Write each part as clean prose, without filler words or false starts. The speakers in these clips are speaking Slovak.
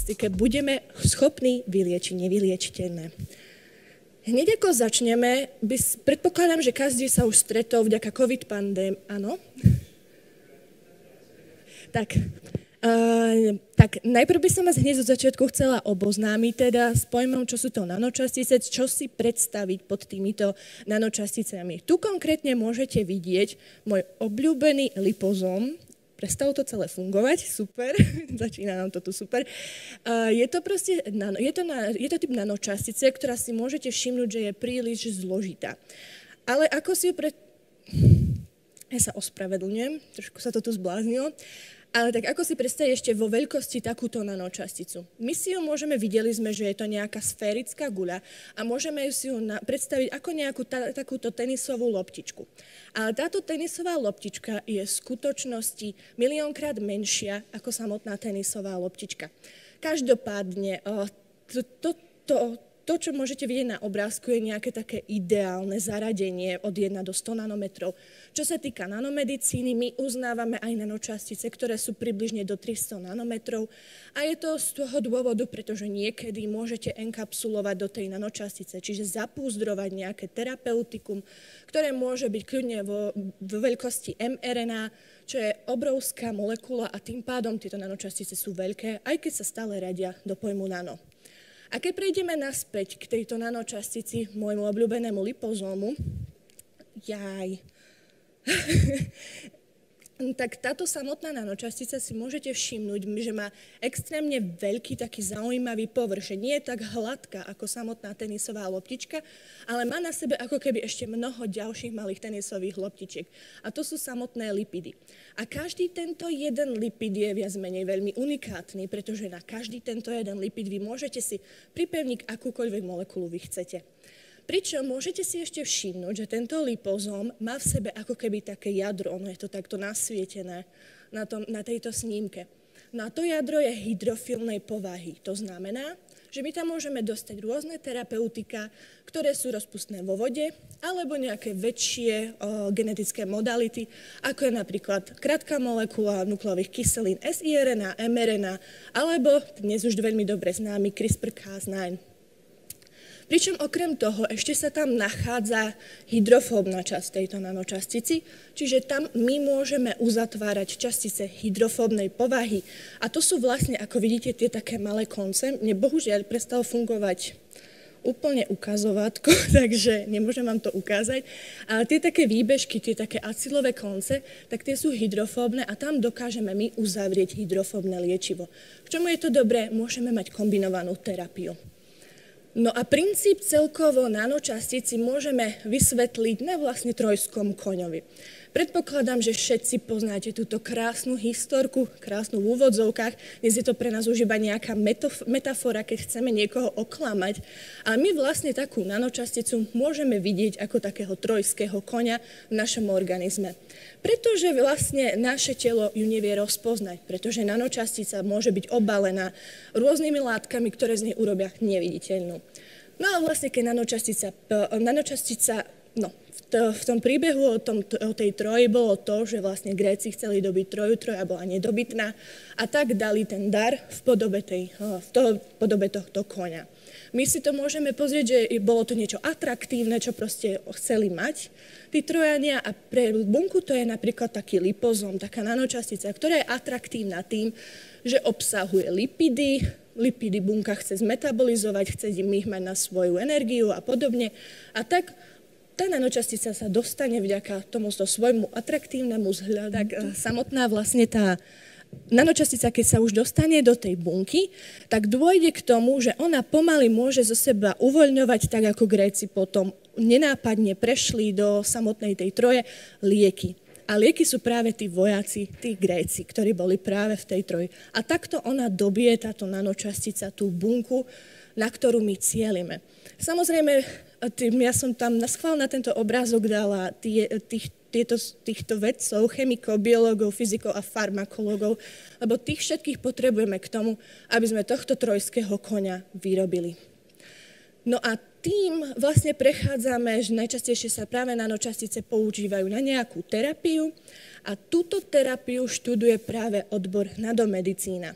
nanočastike budeme schopní vyliečiť nevyliečiteľné. Hneď ako začneme, predpokladám, že každý sa už stretol vďaka COVID pandémii, áno? Tak najprv by som vás hneď zo začiatku chcela oboznámiť teda s pojmom, čo sú to nanočastice, čo si predstaviť pod týmito nanočasticami. Tu konkrétne môžete vidieť môj obľúbený lipozóm. Prestalo to celé fungovať, super, začína nám to tu super. Je to proste, je to typ nanočastice, ktorá si môžete všimnúť, že je príliš zložitá. Ale ako si ju Ja sa ospravedlňujem, trošku sa to tu zbláznilo. Ale tak ako si predstaviť ešte vo veľkosti takúto nanočasticu? My si ju videli sme, že je to nejaká sférická guľa a môžeme si ju predstaviť ako nejakú takúto tenisovú loptičku. Ale táto tenisová loptička je v skutočnosti miliónkrát menšia ako samotná tenisová loptička. Každopádne to, čo môžete vidieť na obrázku, je nejaké také ideálne zaradenie od 1 do 100 nanometrov. Čo sa týka nanomedicíny, my uznávame aj nanočastice, ktoré sú približne do 300 nanometrov. A je to z toho dôvodu, pretože niekedy môžete enkapsulovať do tej nanočastice, čiže zapúzdrovať nejaké terapeutikum, ktoré môže byť kľudne vo veľkosti mRNA, čo je obrovská molekula a tým pádom tieto nanočastice sú veľké, aj keď sa stále radia do pojmu nano. A keď prejdeme naspäť k tejto nanočastici, môjmu obľúbenému lipozómu, tak táto samotná nanočastica si môžete všimnúť, že má extrémne veľký, taký zaujímavý povrch, že nie je tak hladká ako samotná tenisová loptička, ale má na sebe ako keby ešte mnoho ďalších malých tenisových loptičiek. A to sú samotné lipidy. A každý tento jeden lipid je viac menej veľmi unikátny, pretože na každý tento jeden lipid vy môžete si pripevniť akúkoľvek molekulu vy chcete. Pričom môžete si ešte všimnúť, že tento lipozóm má v sebe ako keby také jadro, ono je to takto nasvietené na tejto snímke. No a to jadro je hydrofilnej povahy. To znamená, že my tam môžeme dostať rôzne terapeutika, ktoré sú rozpustné vo vode, alebo nejaké väčšie genetické modality, ako je napríklad krátka molekula nukleových kyselín siRNA, mRNA, alebo dnes už veľmi dobre známy CRISPR-Cas9. Pričom okrem toho ešte sa tam nachádza hydrofóbna časť tejto nanočastici, čiže tam my môžeme uzatvárať častice hydrofóbnej povahy. A to sú vlastne, ako vidíte, tie také malé konce. Mne bohužiaľ prestalo fungovať úplne ukazovatko, takže nemôžem vám to ukázať. Ale tie také výbežky, tie také acylové konce, tak tie sú hydrofóbne a tam dokážeme my uzavrieť hydrofóbne liečivo. K čomu je to dobré? Môžeme mať kombinovanú terapiu. No a princíp celkovo nanočastici môžeme vysvetliť na vlastne trojskom koňovi. Predpokladám, že všetci poznáte túto krásnu historku, krásnu v úvodzovkách. Dnes je to pre nás už iba nejaká metafora, keď chceme niekoho oklamať. Ale my vlastne takú nanočasticu môžeme vidieť ako takého trojského koňa v našom organizme. Pretože vlastne naše telo ju nevie rozpoznať, pretože nanočastica môže byť obalená rôznymi látkami, ktoré z nej urobia neviditeľnú. No a vlastne keď nanočastica v tom príbehu o tej troji bolo to, že vlastne Gréci chceli dobiť troju, troja bola nedobytná a tak dali ten dar v podobe tohto koňa. My si to môžeme pozrieť, že bolo to niečo atraktívne, čo proste chceli mať tí trojania a pre bunku to je napríklad taký lipozóm, taká nanočastica, ktorá je atraktívna tým, že obsahuje lipidy, lipidy bunka chce zmetabolizovať, chce ich mať na svoju energiu a podobne. A tak tá nanočastica sa dostane vďaka tomuto svojmu atraktívnemu vzhľadu. Tak samotná vlastne tá nanočastica, keď sa už dostane do tej bunky, tak dôjde k tomu, že ona pomaly môže zo seba uvoľňovať, tak ako Gréci potom nenápadne prešli do samotnej tej troje, lieky. A lieky sú práve tí vojaci, tí Gréci, ktorí boli práve v tej troji. A takto ona dobije, táto nanočastica, tú bunku, na ktorú my cielime. Samozrejme, ja som tam naschvál na tento obrázok dala týchto vedcov, chemikov, biológov, fyzikov a farmakológov, lebo tých všetkých potrebujeme k tomu, aby sme tohto trojského koňa vyrobili. No a tým vlastne prechádzame, že najčastejšie sa práve nanočastice používajú na nejakú terapiu a túto terapiu študuje práve odbor nanomedicína.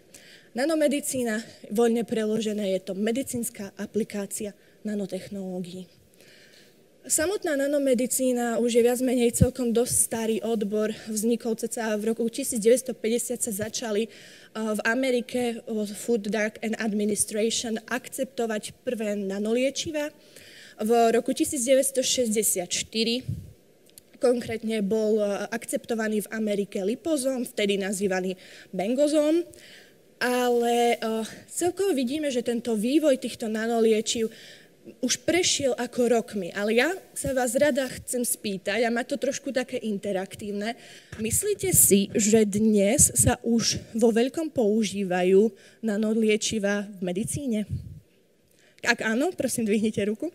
Nanomedicína, voľne preložené, je to medicínska aplikácia nanotechnológií. Samotná nanomedicína už je viac menej celkom dosť starý odbor. Vznikol cca v roku 1950 sa začali v Amerike Food, Drug and Administration akceptovať prvé nanoliečiva. V roku 1964 konkrétne bol akceptovaný v Amerike lipozóm, vtedy nazývaný bengozóm. Ale celkovo vidíme, že tento vývoj týchto nanoliečiv už prešiel ako rokmi. Ale ja sa vás rada chcem spýtať, a má to trošku také interaktívne, myslíte si, že dnes sa už vo veľkom používajú nanoliečiva v medicíne? Ak áno, prosím, dvihnite ruku.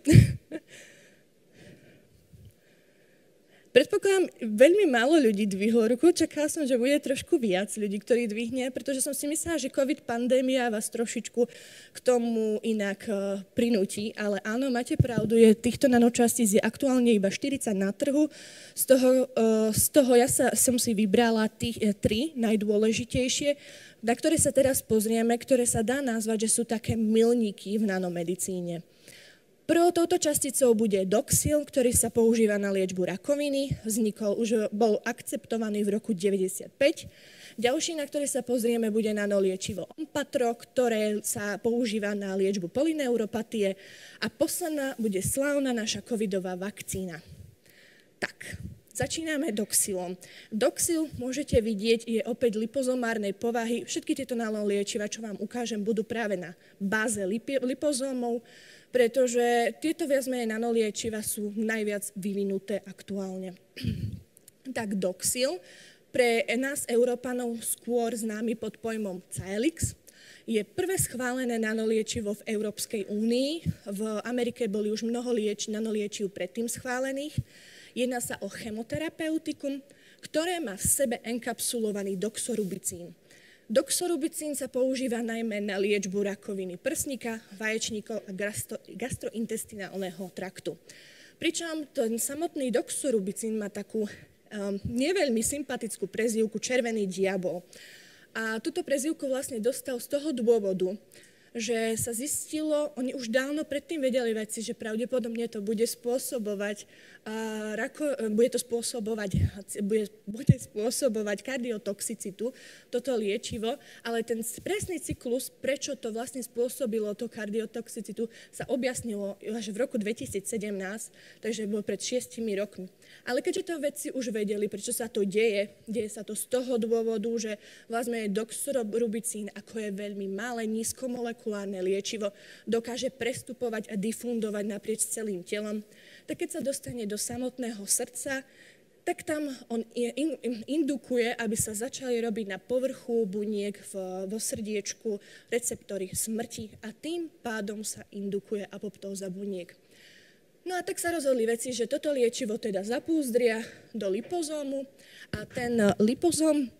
Predpokladám, veľmi málo ľudí dvihlo ruku, čakala som, že bude trošku viac ľudí, ktorí dvihne, pretože som si myslela, že COVID pandémia vás trošičku k tomu inak prinúti, ale áno, máte pravdu, týchto nanočastíc je aktuálne iba 40 na trhu, z toho som si vybrala tých 3 najdôležitejšie, na ktoré sa teraz pozrieme, ktoré sa dá nazvať, že sú také milníky v nanomedicíne. Prvou touto časticou bude doxil, ktorý sa používa na liečbu rakoviny. Bol akceptovaný v roku 1995. Ďalší, na ktorý sa pozrieme, bude nanoliečivo Onpatro, ktoré sa používa na liečbu polyneuropatie. A posledná bude slávna naša covidová vakcína. Tak, začíname doxilom. Doxil, môžete vidieť, je opäť lipozomárnej povahy. Všetky tieto nanoliečiva, čo vám ukážem, budú práve na báze lipozómov, pretože tieto viac menej nanoliečiva sú najviac vyvinuté aktuálne. Tak doxil, pre nás Európanov skôr známy pod pojmom Caelix, je prvé schválené nanoliečivo v Európskej únii. V Amerike boli už mnoho nanoliečiv predtým schválených. Jedná sa o chemoterapeutikum, ktoré má v sebe enkapsulovaný doxorubicín. Doxorubicín sa používa najmä na liečbu rakoviny prsníka, vaječníkov a gastrointestinálneho traktu. Pričom ten samotný doxorubicín má takú neveľmi sympatickú prezývku Červený diabol. A túto prezývku vlastne dostal z toho dôvodu, že sa zistilo, oni už dávno predtým vedeli veci, že pravdepodobne to bude spôsobovať bude spôsobovať kardiotoxicitu, toto liečivo, ale ten presný cyklus, prečo to vlastne spôsobilo to kardiotoxicitu, sa objasnilo až v roku 2017, takže bolo pred 6 rokmi. Ale keďže to vedci už vedeli, prečo sa to deje sa to z toho dôvodu, že vlastne doxorubicín, ako je veľmi malé, nízkomolekulárne liečivo, dokáže prestupovať a difundovať naprieč celým telom, tak keď sa dostane do samotného srdca, tak tam on indukuje, aby sa začali robiť na povrchu buniek vo srdiečku receptory smrti a tým pádom sa indukuje apoptóza buniek. No a tak sa rozhodli vedci, že toto liečivo teda zapúzdria do lipozómu a ten lipozóm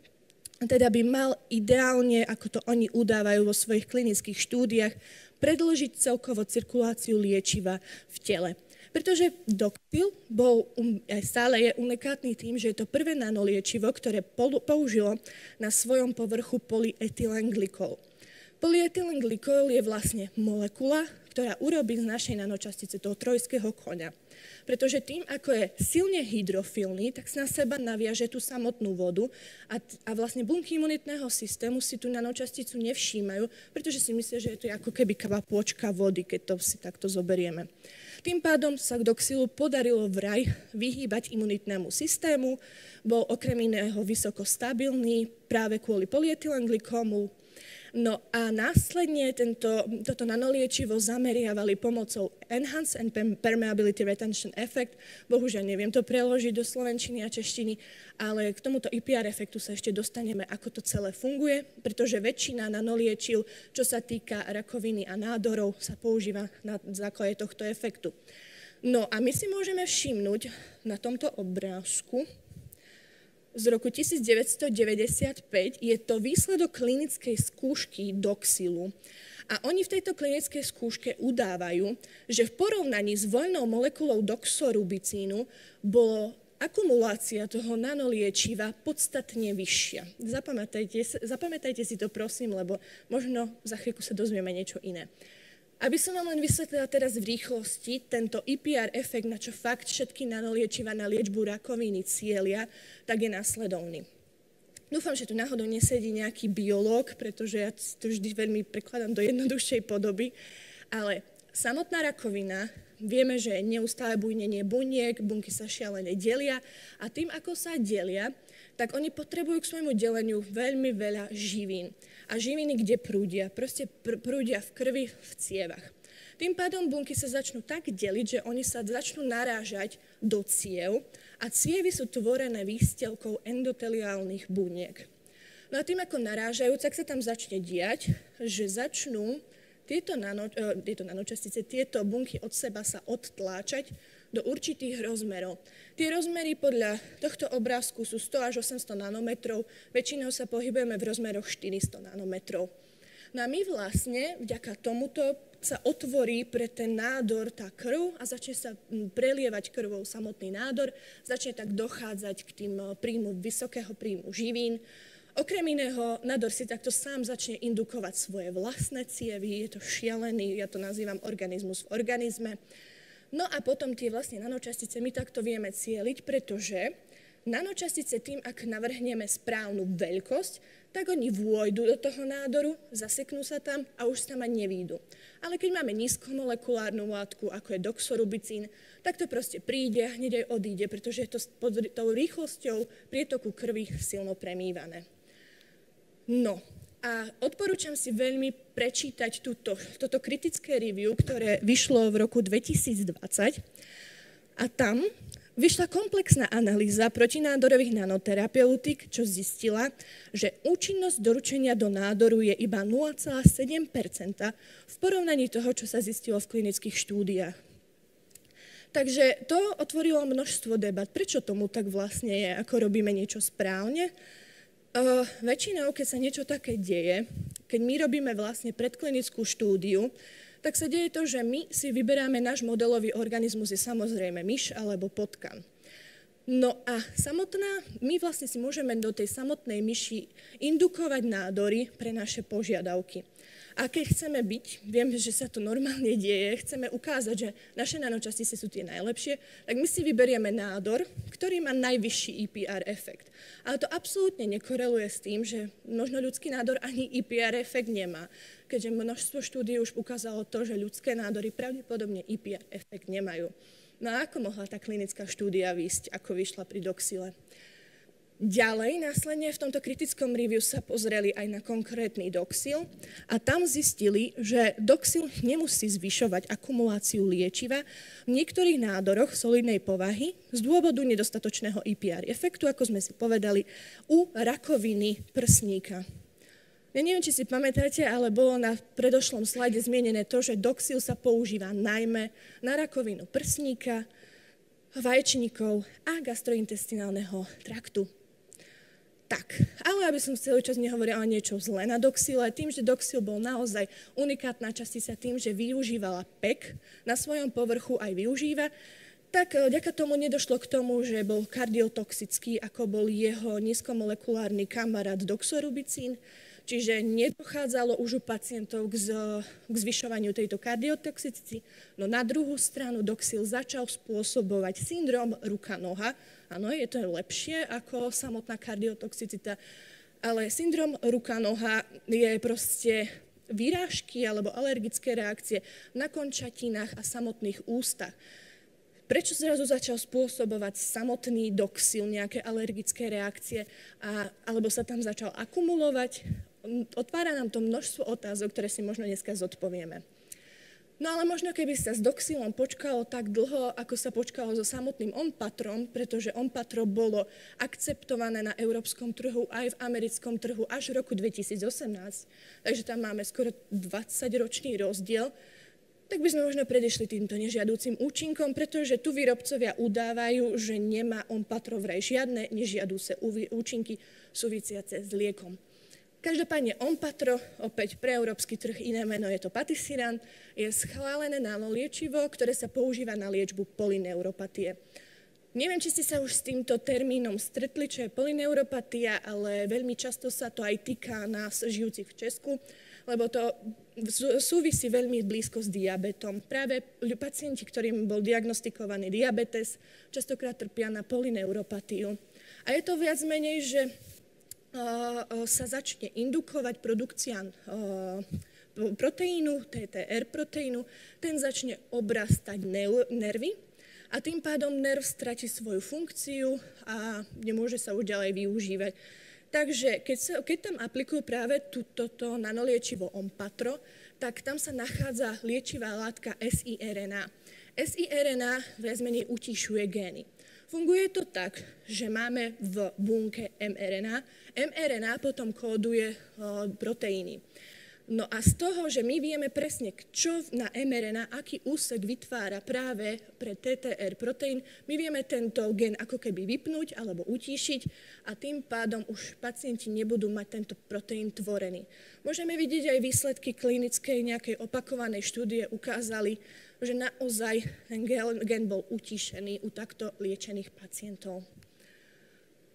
teda by mal ideálne, ako to oni udávajú vo svojich klinických štúdiách, predĺžiť celkovo cirkuláciu liečiva v tele. Pretože doxil stále je unikátny tým, že je to prvé nanoliečivo, ktoré použilo na svojom povrchu polyetylenglykol. Polyetylenglykol je vlastne molekula, ktorá urobí z našej nanočastice toho trojského koňa. Pretože tým, ako je silne hydrofilný, tak na seba naviaže tú samotnú vodu a vlastne bunky imunitného systému si tú nanočasticu nevšímajú, pretože si myslia, že je to ako keby kvapôčka vody, keď to si takto zoberieme. Tým pádom sa k doxilu podarilo vraj vyhýbať imunitnému systému, bol okrem iného vysoko stabilný práve kvôli polyetylenglykómu. No a následne toto nanoliečivo zameriavali pomocou Enhanced and Permeability Retention Effect. Bohužiaľ neviem to preložiť do slovenčiny a češtiny, ale k tomuto IPR efektu sa ešte dostaneme, ako to celé funguje, pretože väčšina nanoliečiv, čo sa týka rakoviny a nádorov, sa používa na základe tohto efektu. No a my si môžeme všimnúť na tomto obrázku, z roku 1995 je to výsledok klinickej skúšky doxilu. A oni v tejto klinickej skúške udávajú, že v porovnaní s voľnou molekulou doxorubicínu bolo akumulácia toho nanoliečiva podstatne vyššia. Zapamätajte si to prosím, lebo možno za chvíľku sa dozvieme niečo iné. Aby som vám len vysvetlila teraz v rýchlosti tento EPR efekt, na čo fakt všetky nanoliečiva na liečbu rakoviny cieľia, tak je následovný. Dúfam, že tu náhodou nesedí nejaký biológ, pretože ja to vždy veľmi prekladám do jednoduchšej podoby, ale samotná rakovina, vieme, že neustále bujnenie buniek, bunky sa šialene delia a tým, ako sa delia, tak oni potrebujú k svojmu deleniu veľmi veľa živín. A živiny kde prúdia? Proste prúdia v krvi, v cievach. Tým pádom bunky sa začnú tak deliť, že oni sa začnú narážať do ciev a cievy sú tvorené výstelkou endoteliálnych buniek. No a tým, ako narážajú, tak sa tam začne diať, že začnú tieto nanočastice, tieto bunky od seba sa odtláčať do určitých rozmerov. Tie rozmery podľa tohto obrázku sú 100 až 800 nanometrov, väčšinou sa pohybujeme v rozmeroch 400 nanometrov. No a my vlastne vďaka tomuto sa otvorí pre ten nádor tá krv a začne sa prelievať krvou samotný nádor, začne tak dochádzať k tým vysokého príjmu živín. Okrem iného, nádor si takto sám začne indukovať svoje vlastné cievy, je to šialený, ja to nazývam organizmus v organizme. No a potom tie vlastne nanočastice my takto vieme cieliť, pretože nanočastice tým, ak navrhneme správnu veľkosť, tak oni vôjdu do toho nádoru, zaseknú sa tam a už tam ani nevídu. Ale keď máme nízkomolekulárnu látku, ako je doxorubicín, tak to proste príde a hneď aj odíde, pretože je to pod tou rýchlosťou prietoku krvi silno premývané. No a odporúčam si veľmi prečítať toto kritické review, ktoré vyšlo v roku 2020 a tam vyšla komplexná analýza protinádorových nanoterapeutík, čo zistila, že účinnosť doručenia do nádoru je iba 0,7% v porovnaní toho, čo sa zistilo v klinických štúdiách. Takže to otvorilo množstvo debat. Prečo tomu tak vlastne je, ako robíme niečo správne? Väčšinou, keď sa niečo také deje, keď my robíme vlastne predklinickú štúdiu, tak sa deje to, že my si vyberáme náš modelový organizmus, je samozrejme myš alebo potkan. No a my vlastne si môžeme do tej samotnej myši indukovať nádory pre naše požiadavky. A keď chceme vieme, že sa to normálne deje, chceme ukázať, že naše nanočastice sú tie najlepšie, tak my si vyberieme nádor, ktorý má najvyšší EPR efekt. Ale to absolútne nekoreluje s tým, že možno ľudský nádor ani EPR efekt nemá, keďže množstvo štúdií už ukázalo to, že ľudské nádory pravdepodobne EPR efekt nemajú. No a ako mohla tá klinická štúdia výjsť, ako vyšla pri doxile? Ďalej, následne v tomto kritickom review sa pozreli aj na konkrétny doxil a tam zistili, že doxil nemusí zvyšovať akumuláciu liečiva v niektorých nádoroch solidnej povahy z dôvodu nedostatočného EPR efektu, ako sme si povedali, u rakoviny prsníka. Ja neviem, či si pamätáte, ale bolo na predošlom slajde zmienené to, že doxil sa používa najmä na rakovinu prsníka, vaječníkov a gastrointestinálneho traktu. Tak, ale aby som celý čas nehovorila niečo zlé na doxile, tým, že doxil bol naozaj unikátna častica tým, že využívala PEG na svojom povrchu aj využíva, tak vďaka tomu nedošlo k tomu, že bol kardiotoxický, ako bol jeho nízkomolekulárny kamarát doxorubicín, čiže nedochádzalo už u pacientov k zvyšovaniu tejto kardiotoxicity. No na druhú stranu doxil začal spôsobovať syndrom ruka-noha. Áno, je to lepšie ako samotná kardiotoxicita, ale syndrom ruka-noha je proste výrážky alebo alergické reakcie na končatinách a samotných ústach. Prečo zrazu začal spôsobovať samotný doxil nejaké alergické reakcie alebo sa tam začal akumulovať? Otvára nám to množstvo otázok, ktoré si možno dneska zodpovieme. No ale možno keby sa s doxilom počkalo tak dlho, ako sa počkalo so samotným Onpatrom, pretože Onpatro bolo akceptované na európskom trhu aj v americkom trhu až v roku 2018, takže tam máme skoro 20-ročný rozdiel, tak by sme možno predišli týmto nežiadúcim účinkom, pretože tu výrobcovia udávajú, že nemá Onpatro vraj žiadne nežiadúce účinky súvisiace s liekom. Každopádne Onpatro, opäť pre európsky trh iné meno je to patisiran, je schválené nanoliečivo, ktoré sa používa na liečbu polyneuropatie. Neviem, či ste sa už s týmto termínom stretli, čo je polyneuropatia, ale veľmi často sa to aj týka nás žijúcich v Česku, lebo to súvisí veľmi blízko s diabetom. Práve pacienti, ktorým bol diagnostikovaný diabetes, častokrát trpia na polyneuropatiu. A je to viac menej, že sa začne indukovať produkcia proteínu, TTR proteínu, ten začne obrastať nervy a tým pádom nerv stratí svoju funkciu a nemôže sa už ďalej využívať. Takže keď tam aplikujú práve toto nanoliečivo Onpatro, tak tam sa nachádza liečivá látka siRNA. siRNA viac menej utišuje gény. Funguje to tak, že máme v bunke mRNA. mRNA potom kóduje proteíny. No a z toho, že my vieme presne, čo na mRNA, aký úsek vytvára práve pre TTR proteín, my vieme tento gen ako keby vypnúť alebo utíšiť a tým pádom už pacienti nebudú mať tento proteín tvorený. Môžeme vidieť aj výsledky klinickej nejakej opakovanej štúdie ukázali, že naozaj ten gen bol utíšený u takto liečených pacientov.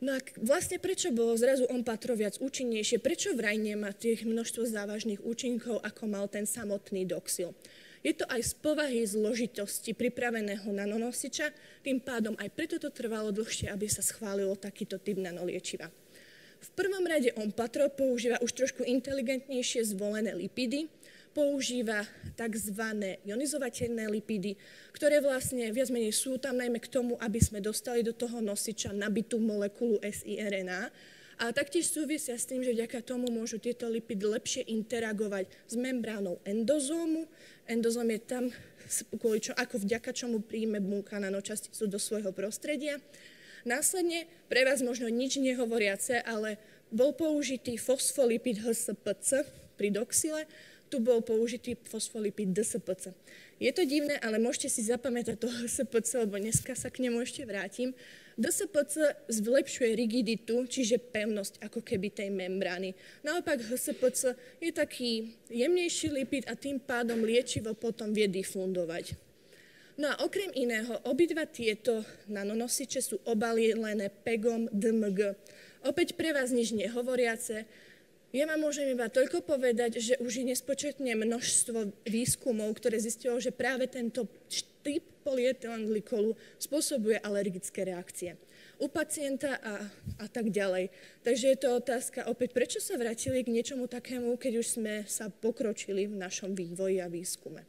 No a vlastne prečo bolo zrazu Onpatro viac účinnejšie? Prečo vraj nemá tých množstvo závažných účinkov, ako mal ten samotný Doxil? Je to aj z povahy zložitosti pripraveného nanonosiča, tým pádom aj preto to trvalo dlhšie, aby sa schválilo takýto typ nanoliečiva. V prvom rade Onpatro používa už trošku inteligentnejšie zvolené lipidy, používa tzv. Ionizovateľné lipidy, ktoré vlastne viac menej sú tam najmä k tomu, aby sme dostali do toho nosiča nabitú molekulu siRNA. A taktiež súvisia s tým, že vďaka tomu môžu tieto lipidy lepšie interagovať s membránou endozómu. Endozóm je tam, ako vďaka čomu príjme bunka nanočasticu do svojho prostredia. Následne, pre vás možno nič nehovoriace, ale bol použitý fosfolipid HSPC pri Doxile, tu bol použitý fosfolipid DSPC. Je to divné, ale môžete si zapamätať to HSPC, lebo dneska sa k nemu ešte vrátim. DSPC zlepšuje rigiditu, čiže pevnosť ako keby tej membrány. Naopak HSPC je taký jemnejší lipid a tým pádom liečivo potom vie difundovať. No a okrem iného, obidva tieto nanonosiče sú obalené PEGom DMG. Opäť pre vás nič nehovoriace. Ja vám môžem iba toľko povedať, že už je nespočetne množstvo výskumov, ktoré zistilo, že práve tento typ polietylenglykolu spôsobuje alergické reakcie u pacienta a tak ďalej. Takže je to otázka opäť, prečo sa vrátili k niečomu takému, keď už sme sa pokročili v našom vývoji a výskume.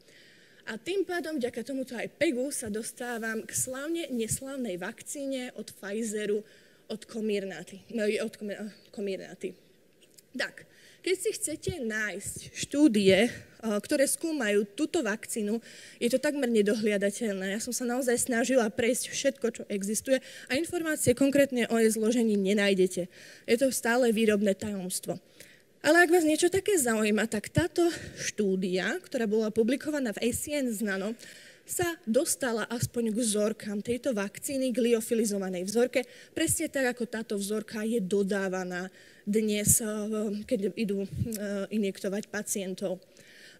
A tým pádom, vďaka tomuto aj PEGu, sa dostávam k slávne neslávnej vakcíne od Pfizeru, od Comirnaty. Tak, keď si chcete nájsť štúdie, ktoré skúmajú túto vakcínu, je to takmer nedohliadateľné. Ja som sa naozaj snažila prejsť všetko, čo existuje a informácie konkrétne o jej zložení nenájdete. Je to stále výrobné tajomstvo. Ale ak vás niečo také zaujíma, tak táto štúdia, ktorá bola publikovaná v ACN Nano, sa dostala aspoň k vzorkám tejto vakcíny, k liofilizovanej vzorke, presne tak, ako táto vzorka je dodávaná dnes, keď idú injektovať pacientov.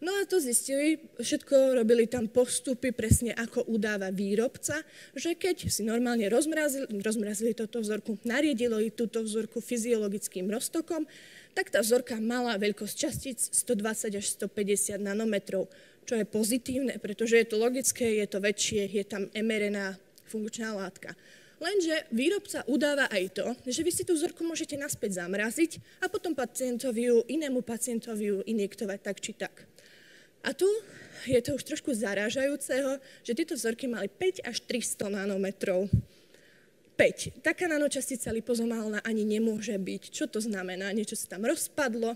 No a to zistili, všetko robili tam postupy, presne ako udáva výrobca, že keď si normálne rozmrazili túto vzorku, nariedili túto vzorku fyziologickým roztokom, tak tá vzorka mala veľkosť častíc 120 až 150 nanometrov, čo je pozitívne, pretože je to logické, je to väčšie, je tam mRNA funkčná látka. Lenže výrobca udáva aj to, že vy si tú vzorku môžete naspäť zamraziť a potom inému pacientovi ju injektovať tak či tak. A tu je to už trošku zarážajúceho, že tieto vzorky mali 5 až 300 nanometrov. 5. Taká nanočastica lipozomálna ani nemôže byť. Čo to znamená? Niečo sa tam rozpadlo.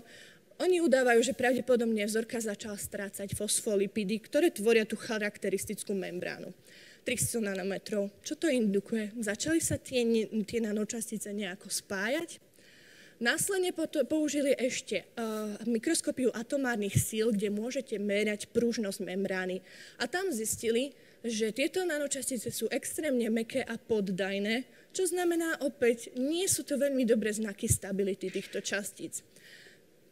Oni udávajú, že pravdepodobne vzorka začala strácať fosfolipidy, ktoré tvoria tú charakteristickú membránu. 300 nanometrov. Čo to indukuje? Začali sa tie nanočastice nejako spájať? Následne použili ešte mikroskopiu atomárnych síl, kde môžete merať pružnosť membrány. A tam zistili, že tieto nanočastice sú extrémne mäkké a poddajné, čo znamená opäť, nie sú to veľmi dobré znaky stability týchto častíc.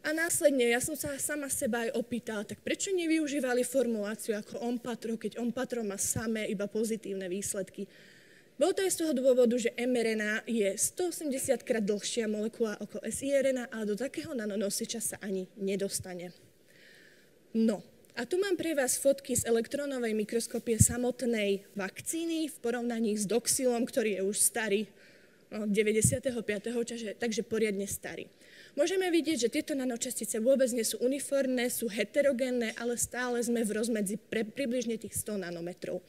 A následne, ja som sa sama seba aj opýtala, tak prečo nevyužívali formuláciu ako Onpatro, keď Onpatro má samé iba pozitívne výsledky? Bolo to aj z toho dôvodu, že mRNA je 180 krát dlhšia molekula ako siRNA, ale do takého nanonosiča sa ani nedostane. No, a tu mám pre vás fotky z elektronovej mikroskopie samotnej vakcíny v porovnaní s doxilom, ktorý je už starý, 95. takže poriadne starý. Môžeme vidieť, že tieto nanočastice vôbec nie sú uniformné, sú heterogénne, ale stále sme v rozmedzi približne tých 100 nanometrov.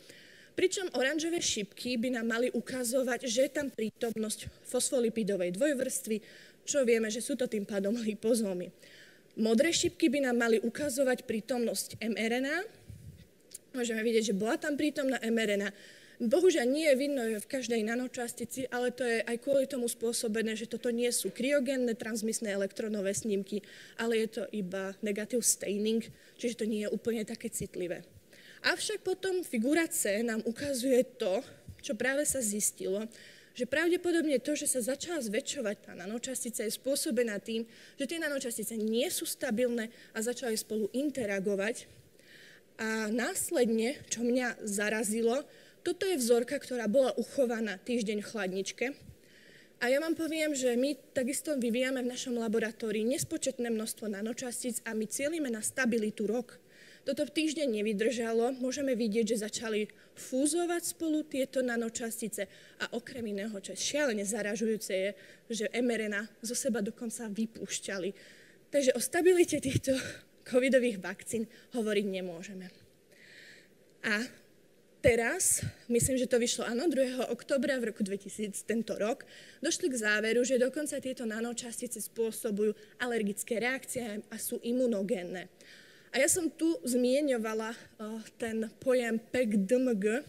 Pričom oranžové šipky by nám mali ukazovať, že je tam prítomnosť fosfolipidovej dvojvrstvy, čo vieme, že sú to tým pádom lipozómy. Modré šipky by nám mali ukazovať prítomnosť mRNA. Môžeme vidieť, že bola tam prítomná mRNA. Bohužiaľ nie je vidno v každej nanočastici, ale to je aj kvôli tomu spôsobené, že toto nie sú kryogénne transmisné elektronové snímky, ale je to iba negative staining, čiže to nie je úplne také citlivé. Avšak potom figura C nám ukazuje to, čo práve sa zistilo, že pravdepodobne to, že sa začala zväčšovať tá nanočastica, je spôsobená tým, že tie nanočastice nie sú stabilné a začali spolu interagovať. A následne, čo mňa zarazilo, toto je vzorka, ktorá bola uchovaná týždeň v chladničke. A ja vám poviem, že my takisto vyvíjame v našom laboratórii nespočetné množstvo nanočastíc a my cielime na stabilitu rok. Toto týždeň nevydržalo, môžeme vidieť, že začali fúzovať spolu tieto nanočastice a okrem iného, čo je šialene zaražujúce, je, že mRNA zo seba dokonca vypúšťali. Takže o stabilite týchto covidových vakcín hovoriť nemôžeme. A teraz, myslím, že to vyšlo, 2. októbra v roku 2000, tento rok, došli k záveru, že dokonca tieto nanočastice spôsobujú alergické reakcie a sú imunogénne. A ja som tu zmieňovala ten pojem PEG-DMG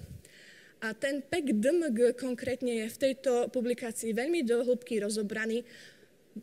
a ten PEG-DMG konkrétne je v tejto publikácii veľmi do hĺbky rozobraný.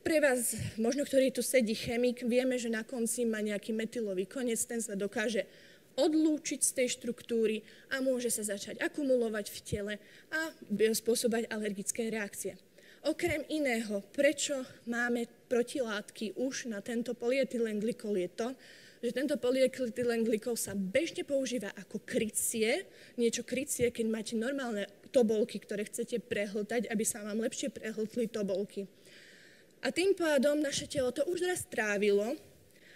Pre vás, možno ktorý tu sedí chemik, vieme, že na konci má nejaký metylový koniec, ten sa dokáže odlúčiť z tej štruktúry a môže sa začať akumulovať v tele a spôsobať alergické reakcie. Okrem iného, prečo máme protilátky už na tento polyetylenglykol je to, že tento polyetylenglykol sa bežne používa ako krycie, niečo krycie, keď máte normálne tobolky, ktoré chcete prehltať, aby sa vám lepšie prehltli tobolky. A tým pádom naše telo to už raz trávilo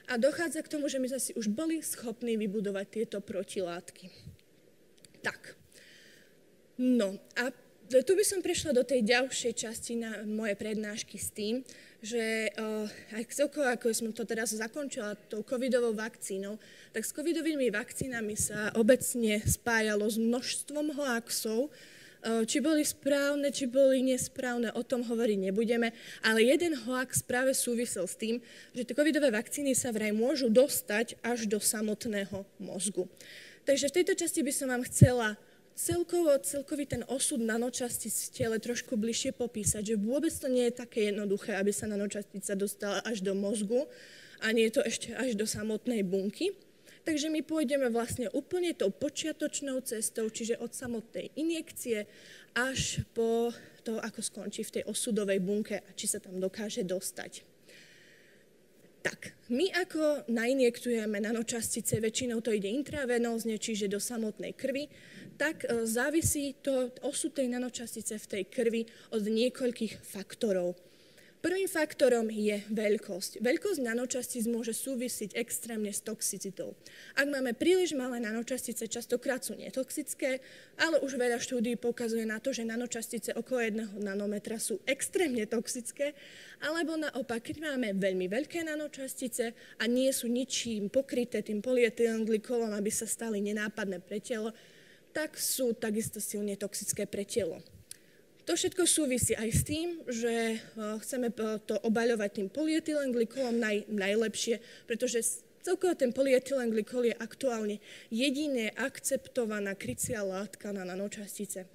a dochádza k tomu, že my sme si už boli schopní vybudovať tieto protilátky. Tak, no a tu by som prešla do tej ďalšej časti na moje prednášky s tým, že aj celkovo, ako som to teraz zakončila tou covidovou vakcínou, tak s covidovými vakcínami sa obecne spájalo s množstvom hoaxov. Či boli správne, či boli nesprávne, o tom hovoriť nebudeme, ale jeden hoax práve súvisel s tým, že tie covidové vakcíny sa vraj môžu dostať až do samotného mozgu. Takže v tejto časti by som vám chcela celkový ten osud nanočastíc v tele trošku bližšie popísať, že vôbec to nie je také jednoduché, aby sa nanočastica dostala až do mozgu a nie je to ešte až do samotnej bunky. Takže my pôjdeme vlastne úplne tou počiatočnou cestou, čiže od samotnej injekcie až po to, ako skončí v tej osudovej bunke a či sa tam dokáže dostať. Tak, my ako nainjektujeme nanočastice, väčšinou to ide intravenózne, čiže do samotnej krvi, tak závisí to osud tej nanočastice v tej krvi od niekoľkých faktorov. Prvým faktorom je veľkosť. Veľkosť nanočastíc môže súvisiť extrémne s toxicitou. Ak máme príliš malé nanočastice, častokrát sú netoxické, ale už veľa štúdií pokazuje na to, že nanočastice okolo 1 nanometra sú extrémne toxické, alebo naopak, keď máme veľmi veľké nanočastice a nie sú ničím pokryté tým polyetylenglykolom, aby sa stali nenápadné pre telo, tak sú takisto silne toxické pre telo. To všetko súvisí aj s tým, že chceme to obaľovať tým polyetylenglykolom najlepšie, pretože celkovo ten polyetylenglykol je aktuálne jediná akceptovaná krycia látka na nanočastice.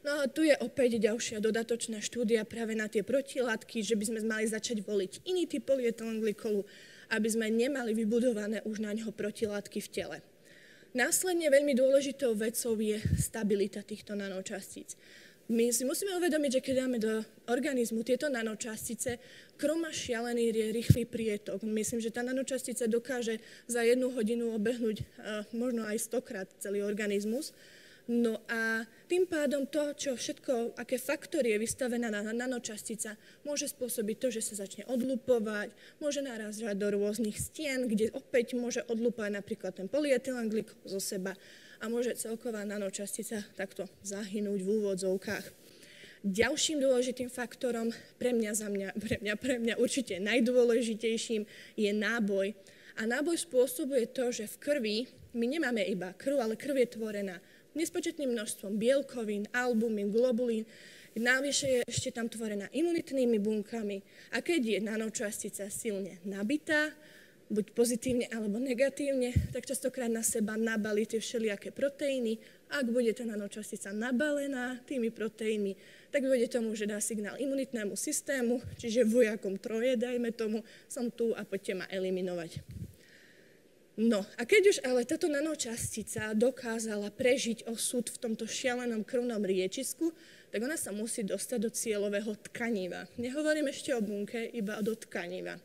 No a tu je opäť ďalšia dodatočná štúdia práve na tie protilátky, že by sme mali začať voliť iný typ polyetylenglykolu, aby sme nemali vybudované už na ňo protilátky v tele. Následne veľmi dôležitou vecou je stabilita týchto nanočastíc. My si musíme uvedomiť, že keď dáme do organizmu tieto nanočastice, krv má šialený rýchly prietok. Myslím, že tá nanočastica dokáže za 1 hodinu obehnúť možno aj 100-krát celý organizmus. No a tým pádom to, čo všetko, aké faktory je vystavená na nanočastica, môže spôsobiť to, že sa začne odlupovať, môže narazať do rôznych stien, kde opäť môže odlupovať napríklad ten polyetylenglykol zo seba a môže celková nanočastica takto zahynúť v úvodzovkách. Ďalším dôležitým faktorom, pre mňa určite najdôležitejším, je náboj. A náboj spôsobuje to, že v krvi my nemáme iba krv, ale krv je tvorená nespočetným množstvom bielkovín, albumín, globulín. Navyše je ešte tam tvorená imunitnými bunkami. A keď je nanočastica silne nabitá, buď pozitívne alebo negatívne, tak častokrát na seba nabalí tie všelijaké proteíny. Ak bude tá nanočastica nabalená tými proteínmi, tak dôjde tomu, že dá signál imunitnému systému, čiže vojakom troje, dajme tomu, som tu a poďte ma eliminovať. No a keď už ale táto nanočastica dokázala prežiť osud v tomto šialenom krvnom riečisku, tak ona sa musí dostať do cieľového tkaniva. Nehovorím ešte o bunke, iba do tkaniva.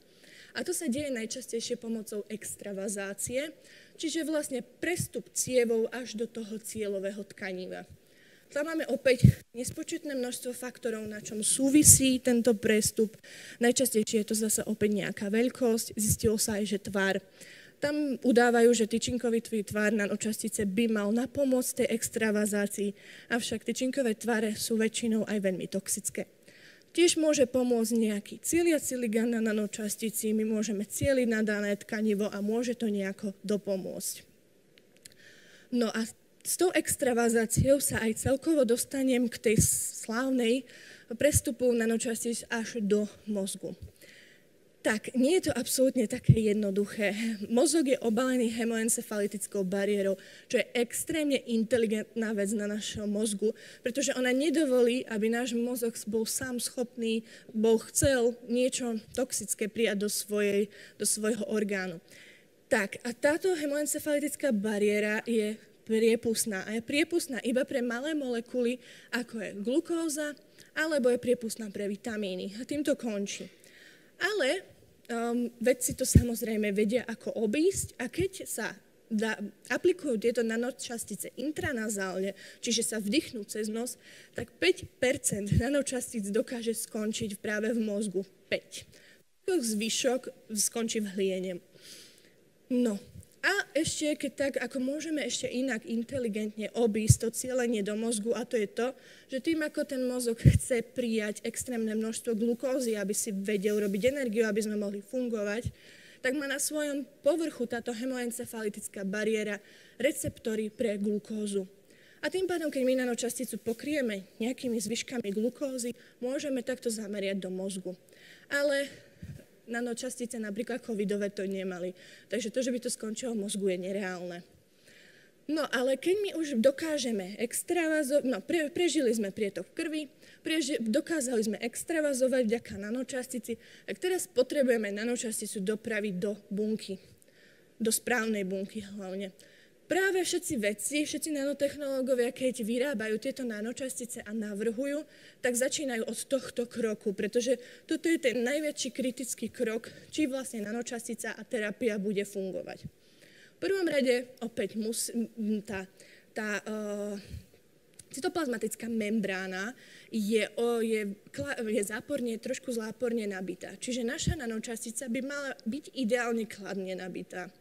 A to sa deje najčastejšie pomocou extravazácie, čiže vlastne prestup cievov až do toho cieľového tkaniva. Tam máme opäť nespočetné množstvo faktorov, na čom súvisí tento prestup. Najčastejšie je to zase opäť nejaká veľkosť, zistilo sa aj, že tvar. Tam udávajú, že tyčinkovitý tvar nanočastice by mal napomôcť tej extravazácii, avšak tyčinkové tvare sú väčšinou aj veľmi toxické. Tiež môže pomôcť nejaký cieliaci ligand na nanočastici, my môžeme cieliť na dané tkanivo a môže to nejako dopomôcť. No a s tou extravazáciou sa aj celkovo dostanem k tej slávnej prestupu nanočastíc až do mozgu. Tak, nie je to absolútne také jednoduché. Mozog je obalený hemoencefalitickou bariérou, čo je extrémne inteligentná vec na našom mozgu, pretože ona nedovolí, aby náš mozog bol sám schopný, chcel niečo toxické prijať do svojho orgánu. Tak, a táto hemoencefalitická bariéra je priepustná. A je priepustná iba pre malé molekuly, ako je glukóza, alebo je priepustná pre vitamíny. A tým to končí. Ale vedci to samozrejme vedia, ako obísť a keď sa aplikujú tieto nanočastice intranazálne, čiže sa vdychnú cez nos, tak 5% nanočastíc dokáže skončiť práve v mozgu. 5. Zvyšok skončí v hliene. No a ešte, keď tak, ako môžeme ešte inak inteligentne obísť to cielenie do mozgu, a to je to, že tým, ako ten mozog chce prijať extrémne množstvo glukózy, aby si vedel robiť energiu, aby sme mohli fungovať, tak má na svojom povrchu táto hemoencefalitická bariéra receptory pre glukózu. A tým pádom, keď my nanočasticu pokrieme nejakými zvyškami glukózy, môžeme takto zameriať do mozgu. Ale nanočastice napríklad covidové to nemali. Takže to, že by to skončilo v mozgu, je nereálne. No ale keď my už dokážeme prežili sme prietok krvi, dokázali sme extravazovať vďaka nanočastici, tak teraz potrebujeme nanočasticu dopraviť do bunky. Do správnej bunky hlavne. Práve všetci nanotechnológovia, keď vyrábajú tieto nanočastice a navrhujú, tak začínajú od tohto kroku, pretože toto je ten najväčší kritický krok, či vlastne nanočastica a terapia bude fungovať. V prvom rade opäť tá cytoplazmatická membrána je trošku záporne nabitá. Čiže naša nanočastica by mala byť ideálne kladne nabitá.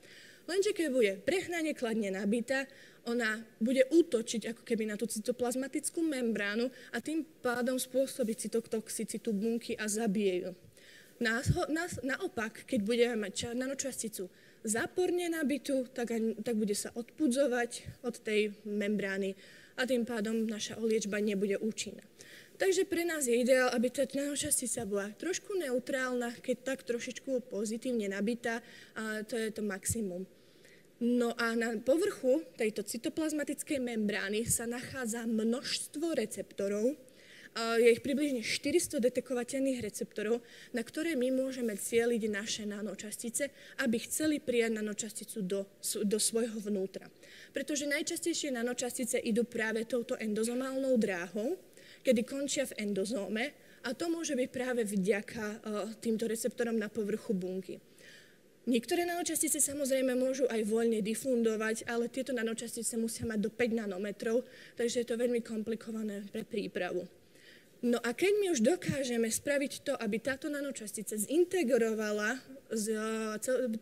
Lenže keď bude prehnane kladne nabitá, ona bude útočiť ako keby na tú cytoplazmatickú membránu a tým pádom spôsobí cytotoxicitu bunky a zabije ju. Naopak, keď budeme mať nanočasticu záporne nabitú, tak bude sa odpudzovať od tej membrány a tým pádom naša liečba nebude účinná. Takže pre nás je ideál, aby tá nanočastica bola trošku neutrálna, keď tak trošičku pozitívne nabitá, a to je to maximum. No a na povrchu tejto cytoplazmatickej membrány sa nachádza množstvo receptorov, je ich približne 400 detekovateľných receptorov, na ktoré my môžeme cieliť naše nanočastice, aby chceli prijať nanočasticu do svojho vnútra. Pretože najčastejšie nanočastice idú práve touto endozomálnou dráhou, kedy končia v endozóme a to môže byť práve vďaka týmto receptorom na povrchu bunky. Niektoré nanočastice samozrejme môžu aj voľne difundovať, ale tieto nanočastice musia mať do 5 nanometrov, takže je to veľmi komplikované pre prípravu. No a keď my už dokážeme spraviť to, aby táto nanočastica zintegrovala s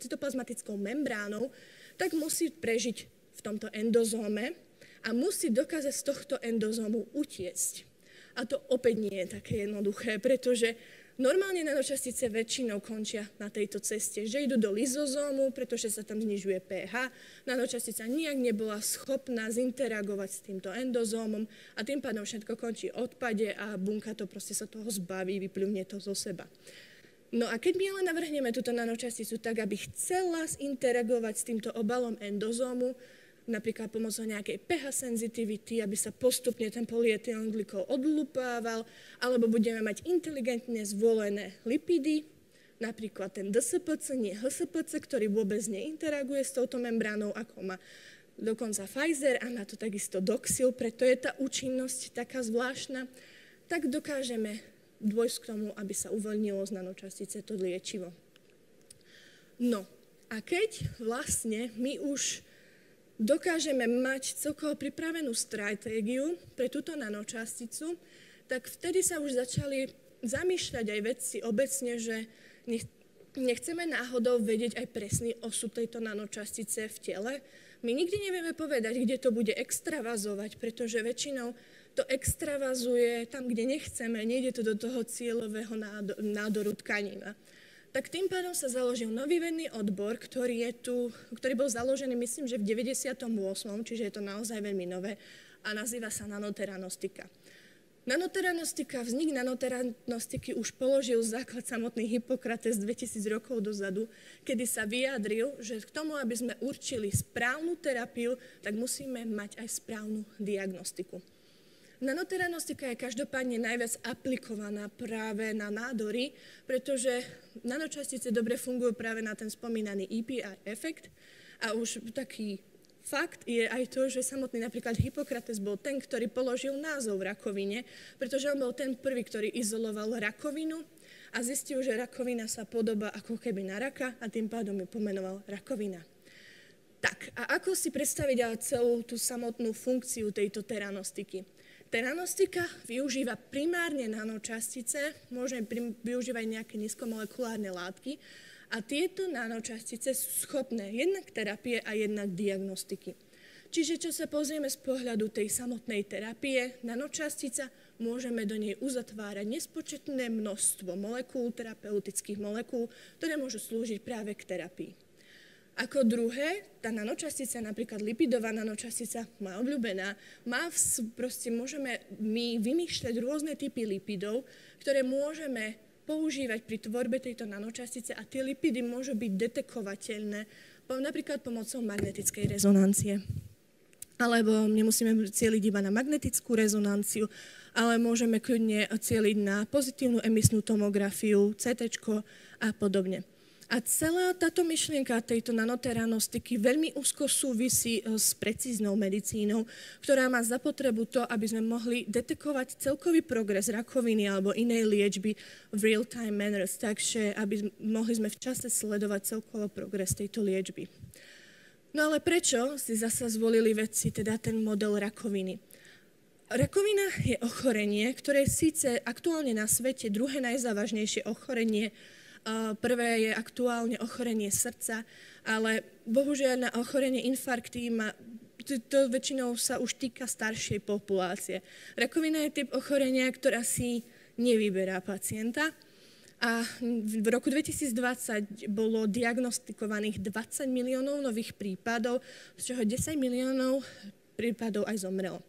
cytoplazmatickou membránou, tak musí prežiť v tomto endozóme a musí dokázať z tohto endozómu utiecť. A to opäť nie je také jednoduché, pretože normálne nanočastice väčšinou končia na tejto ceste, že idú do lizozómu, pretože sa tam znižuje pH. Nanočastica nijak nebola schopná zinteragovať s týmto endozómom a tým pádom všetko končí v odpade a bunka to proste sa toho zbaví, vypľuvne to zo seba. No a keď my ale navrhneme túto nanočasticu tak, aby chcela zinteragovať s týmto obalom endozómu, napríklad pomocou nejakej pH sensitivity, aby sa postupne ten polyetylenglikol odlupával, alebo budeme mať inteligentne zvolené lipidy, napríklad ten DSPC, nie HSPC, ktorý vôbec neinteraguje s touto membránou, ako má dokonca Pfizer a má to takisto Doxil, preto je tá účinnosť taká zvláštna, tak dokážeme dôjsť k tomu, aby sa uvoľnilo z nanočastice to liečivo. No a keď vlastne my už dokážeme mať celkovo pripravenú stratégiu pre túto nanočasticu, tak vtedy sa už začali zamýšľať aj vedci obecne, že nechceme náhodou vedieť aj presný osud tejto nanočastice v tele. My nikdy nevieme povedať, kde to bude extravazovať, pretože väčšinou to extravazuje tam, kde nechceme, nejde to do toho cieľového nádoru tkaníva. Tak tým pádom sa založil nový vedný odbor, ktorý bol založený, myslím, že v 98., čiže je to naozaj veľmi nové a nazýva sa nanoteranostika. Vznik nanoteranostiky už položil základ samotný Hippokrates 2000 rokov dozadu, kedy sa vyjadril, že k tomu, aby sme určili správnu terapiu, tak musíme mať aj správnu diagnostiku. Nanoteranostika je každopádne najviac aplikovaná práve na nádory, pretože nanočastice dobre fungujú práve na ten spomínaný EPR efekt a už taký fakt je aj to, že samotný napríklad Hippokrates bol ten, ktorý položil názov rakovine, pretože on bol ten prvý, ktorý izoloval rakovinu a zistil, že rakovina sa podobá ako keby na raka a tým pádom ju pomenoval rakovina. Tak a ako si predstaviť ale celú tú samotnú funkciu tejto teranostiky? Teranostika využíva primárne nanočastice, môžeme využívať nejaké nízkomolekulárne látky a tieto nanočastice sú schopné jednak terapie a jednak diagnostiky. Čiže čo sa pozrieme z pohľadu tej samotnej terapie, nanočastica môžeme do nej uzatvárať nespočetné množstvo molekúl, terapeutických molekúl, ktoré môžu slúžiť práve k terapii. Ako druhé, tá nanočastica, napríklad lipidová nanočastica, moja obľúbená, môžeme my vymýšľať rôzne typy lipidov, ktoré môžeme používať pri tvorbe tejto nanočastice a tie lipidy môžu byť detekovateľné napríklad pomocou magnetickej rezonancie. Alebo nemusíme cieliť iba na magnetickú rezonanciu, ale môžeme kľudne cieliť na pozitívnu emisnú tomografiu, CT a podobne. A celá táto myšlienka tejto nanoteranostiky veľmi úzko súvisí s precíznou medicínou, ktorá má za potrebu to, aby sme mohli detekovať celkový progres rakoviny alebo inej liečby v real-time manners, takže aby mohli sme v čase sledovať celkovo progres tejto liečby. No ale prečo si zasa zvolili vedci teda ten model rakoviny? Rakovina je ochorenie, ktoré je síce aktuálne na svete druhé najzávažnejšie ochorenie. Prvé je aktuálne ochorenie srdca, ale bohužiaľ na ochorenie infarkty to väčšinou sa už týka staršej populácie. Rakovina je typ ochorenia, ktorá si nevyberá pacienta. A v roku 2020 bolo diagnostikovaných 20 miliónov nových prípadov, z čoho 10 miliónov prípadov aj zomrelo.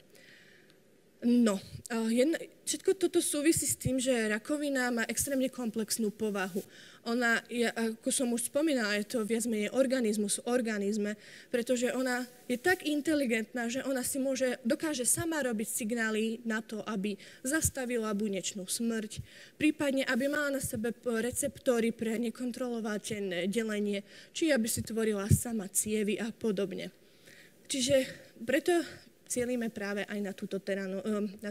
No, všetko toto súvisí s tým, že rakovina má extrémne komplexnú povahu. Ona je, ako som už spomínala, je to viac menej organizmus v organizme, pretože ona je tak inteligentná, že ona si dokáže sama robiť signály na to, aby zastavila bunečnú smrť, prípadne aby mala na sebe receptory pre nekontrolovateľné delenie, či aby si tvorila sama cievy a podobne. Čiže preto cielime práve aj na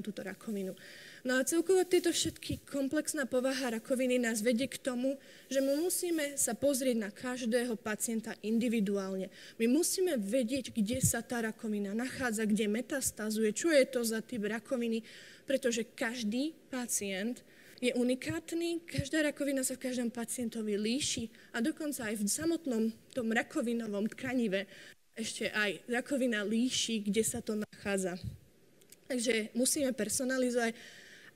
túto rakovinu. No a celkovo tieto všetky komplexná povaha rakoviny nás vedie k tomu, že my musíme sa pozrieť na každého pacienta individuálne. My musíme vedieť, kde sa tá rakovina nachádza, kde metastázuje, čo je to za typ rakoviny, pretože každý pacient je unikátny, každá rakovina sa v každom pacientovi líši a dokonca aj v samotnom tom rakovinovom tkanive ešte aj rakovina líši, kde sa to nachádza. Takže musíme personalizovať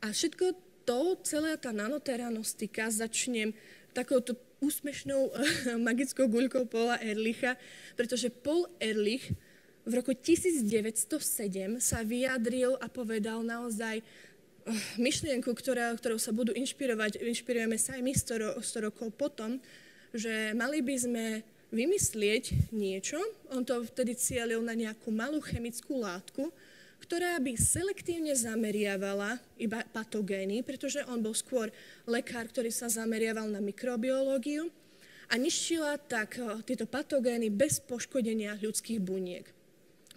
a všetko to, celá tá nanoteranostika, začnem takouto úspešnou magickou guľkou Paula Ehrlicha, pretože Paul Ehrlich v roku 1907 sa vyjadril a povedal naozaj myšlienku, ktorou sa budú inšpirujeme sa aj my 100 rokov potom, že mali by sme vymyslieť niečo, on to vtedy cielil na nejakú malú chemickú látku, ktorá by selektívne zameriavala iba patogény, pretože on bol skôr lekár, ktorý sa zameriaval na mikrobiológiu a ničila tak tieto patogény bez poškodenia ľudských buniek.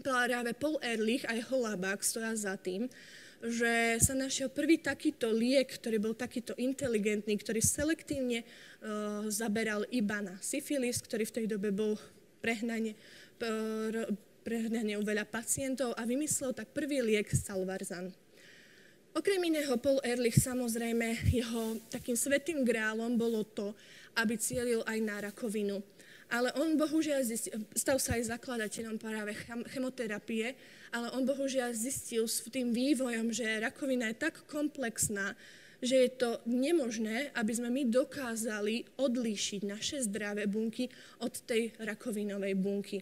Práve Paul Ehrlich a jeho labák stoja za tým, že sa našiel prvý takýto liek, ktorý bol takýto inteligentný, ktorý selektívne zaberal iba na syfilis, ktorý v tej dobe bol prehnane u veľa pacientov a vymyslel tak prvý liek Salvarsan. Okrem iného Paul Ehrlich, samozrejme, jeho takým svätým grálom bolo to, aby cielil aj na rakovinu. Ale on bohužiaľ stal sa aj zakladateľom práve chemoterapie, ale on bohužiaľ zistil s tým vývojom, že rakovina je tak komplexná, že je to nemožné, aby sme my dokázali odlíšiť naše zdravé bunky od tej rakovinovej bunky.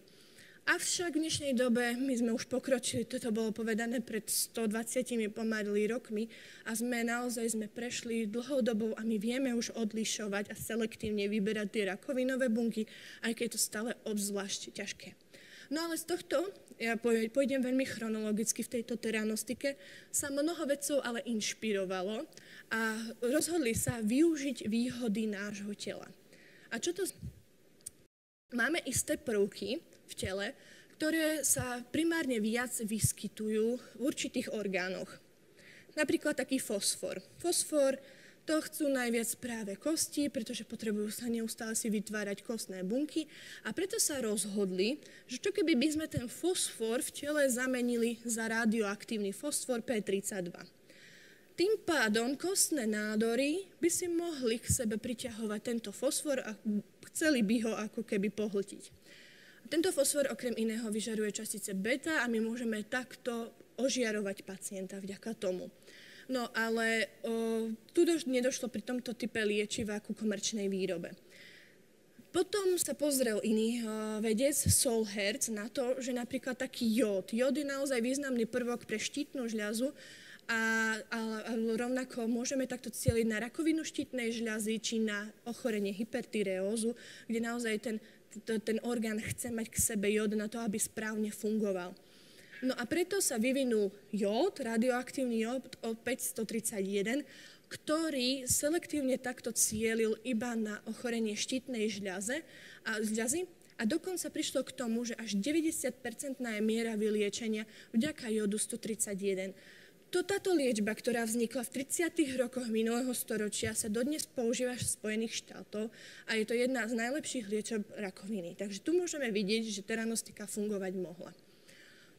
Avšak v dnešnej dobe my sme už pokročili, toto bolo povedané pred 120 pomaly rokmi a naozaj sme prešli dlhou dobou a my vieme už odlišovať a selektívne vyberať tie rakovinové bunky, aj keď je to stále obzvlášť ťažké. No ale z tohto, ja pôjdem veľmi chronologicky v tejto teranostike, sa mnoho vedcov ale inšpirovalo a rozhodli sa využiť výhody nášho tela. A čo to? Máme isté prvky v tele, ktoré sa primárne viac vyskytujú v určitých orgánoch. Napríklad taký fosfor. Fosfor to chcú najviac práve kosti, pretože potrebujú sa neustále si vytvárať kostné bunky a preto sa rozhodli, že čo keby by sme ten fosfor v tele zamenili za radioaktívny fosfor P32. Tým pádom kostné nádory by si mohli k sebe priťahovať tento fosfor a chceli by ho ako keby pohltiť. Tento fosfor okrem iného vyžaruje častice beta a my môžeme takto ožiarovať pacienta vďaka tomu. No ale tu nedošlo pri tomto type liečiva ku komerčnej výrobe. Potom sa pozrel iný vedec, Solherz, na to, že napríklad taký jód. Jód je naozaj významný prvok pre štítnu žľazu a rovnako môžeme takto cieliť na rakovinu štítnej žľazy či na ochorenie hypertyreózu, kde naozaj ten orgán chce mať k sebe jód na to, aby správne fungoval. No a preto sa vyvinul jód, radioaktívny jód O531, ktorý selektívne takto cielil iba na ochorenie štítnej žľazy a dokonca prišlo k tomu, že až 90% miera vyliečenia vďaka jódu 131. Táto liečba, ktorá vznikla v 30. rokoch minulého storočia, sa dodnes používa v Spojených štátoch a je to jedna z najlepších liečeb rakoviny. Takže tu môžeme vidieť, že teranostika fungovať mohla.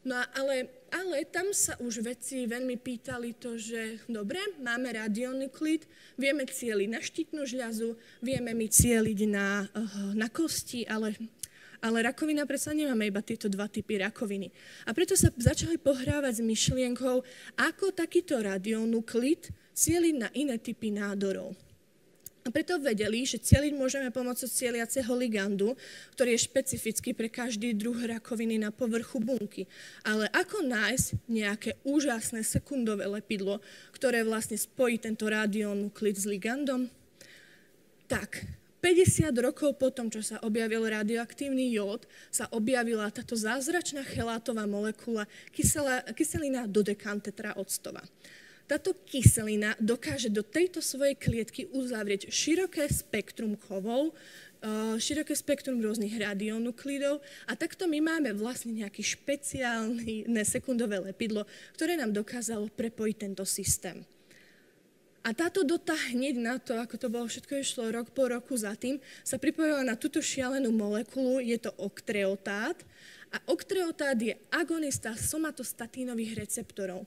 No ale tam sa už vedci veľmi pýtali to, že dobre, máme radionuklid, vieme cieliť na štítnu žľazu, vieme my cieliť na kosti, ale rakovina predsa nemáme iba tieto dva typy rakoviny. A preto sa začali pohrávať s myšlienkou, ako takýto radionuklid cieliť na iné typy nádorov. A preto vedeli, že cieliť môžeme pomocou cieliaceho ligandu, ktorý je špecifický pre každý druh rakoviny na povrchu bunky. Ale ako nájsť nejaké úžasné sekundové lepidlo, ktoré vlastne spojí tento radionuklid s ligandom? Tak, 50 rokov potom, čo sa objavil radioaktívny jód, sa objavila táto zázračná chelátová molekula kyselina dodekantetraoctová. Táto kyselina dokáže do tejto svojej klietky uzavrieť široké spektrum kovov, široké spektrum rôznych radionuklidov a takto my máme vlastne nejaké špeciálne sekundové lepidlo, ktoré nám dokázalo prepojiť tento systém. A táto dota hneď na to, ako to bolo všetko išlo rok po roku za tým, sa pripojila na túto šialenú molekulu, je to oktreotát. A oktreotát je agonista somatostatínových receptorov.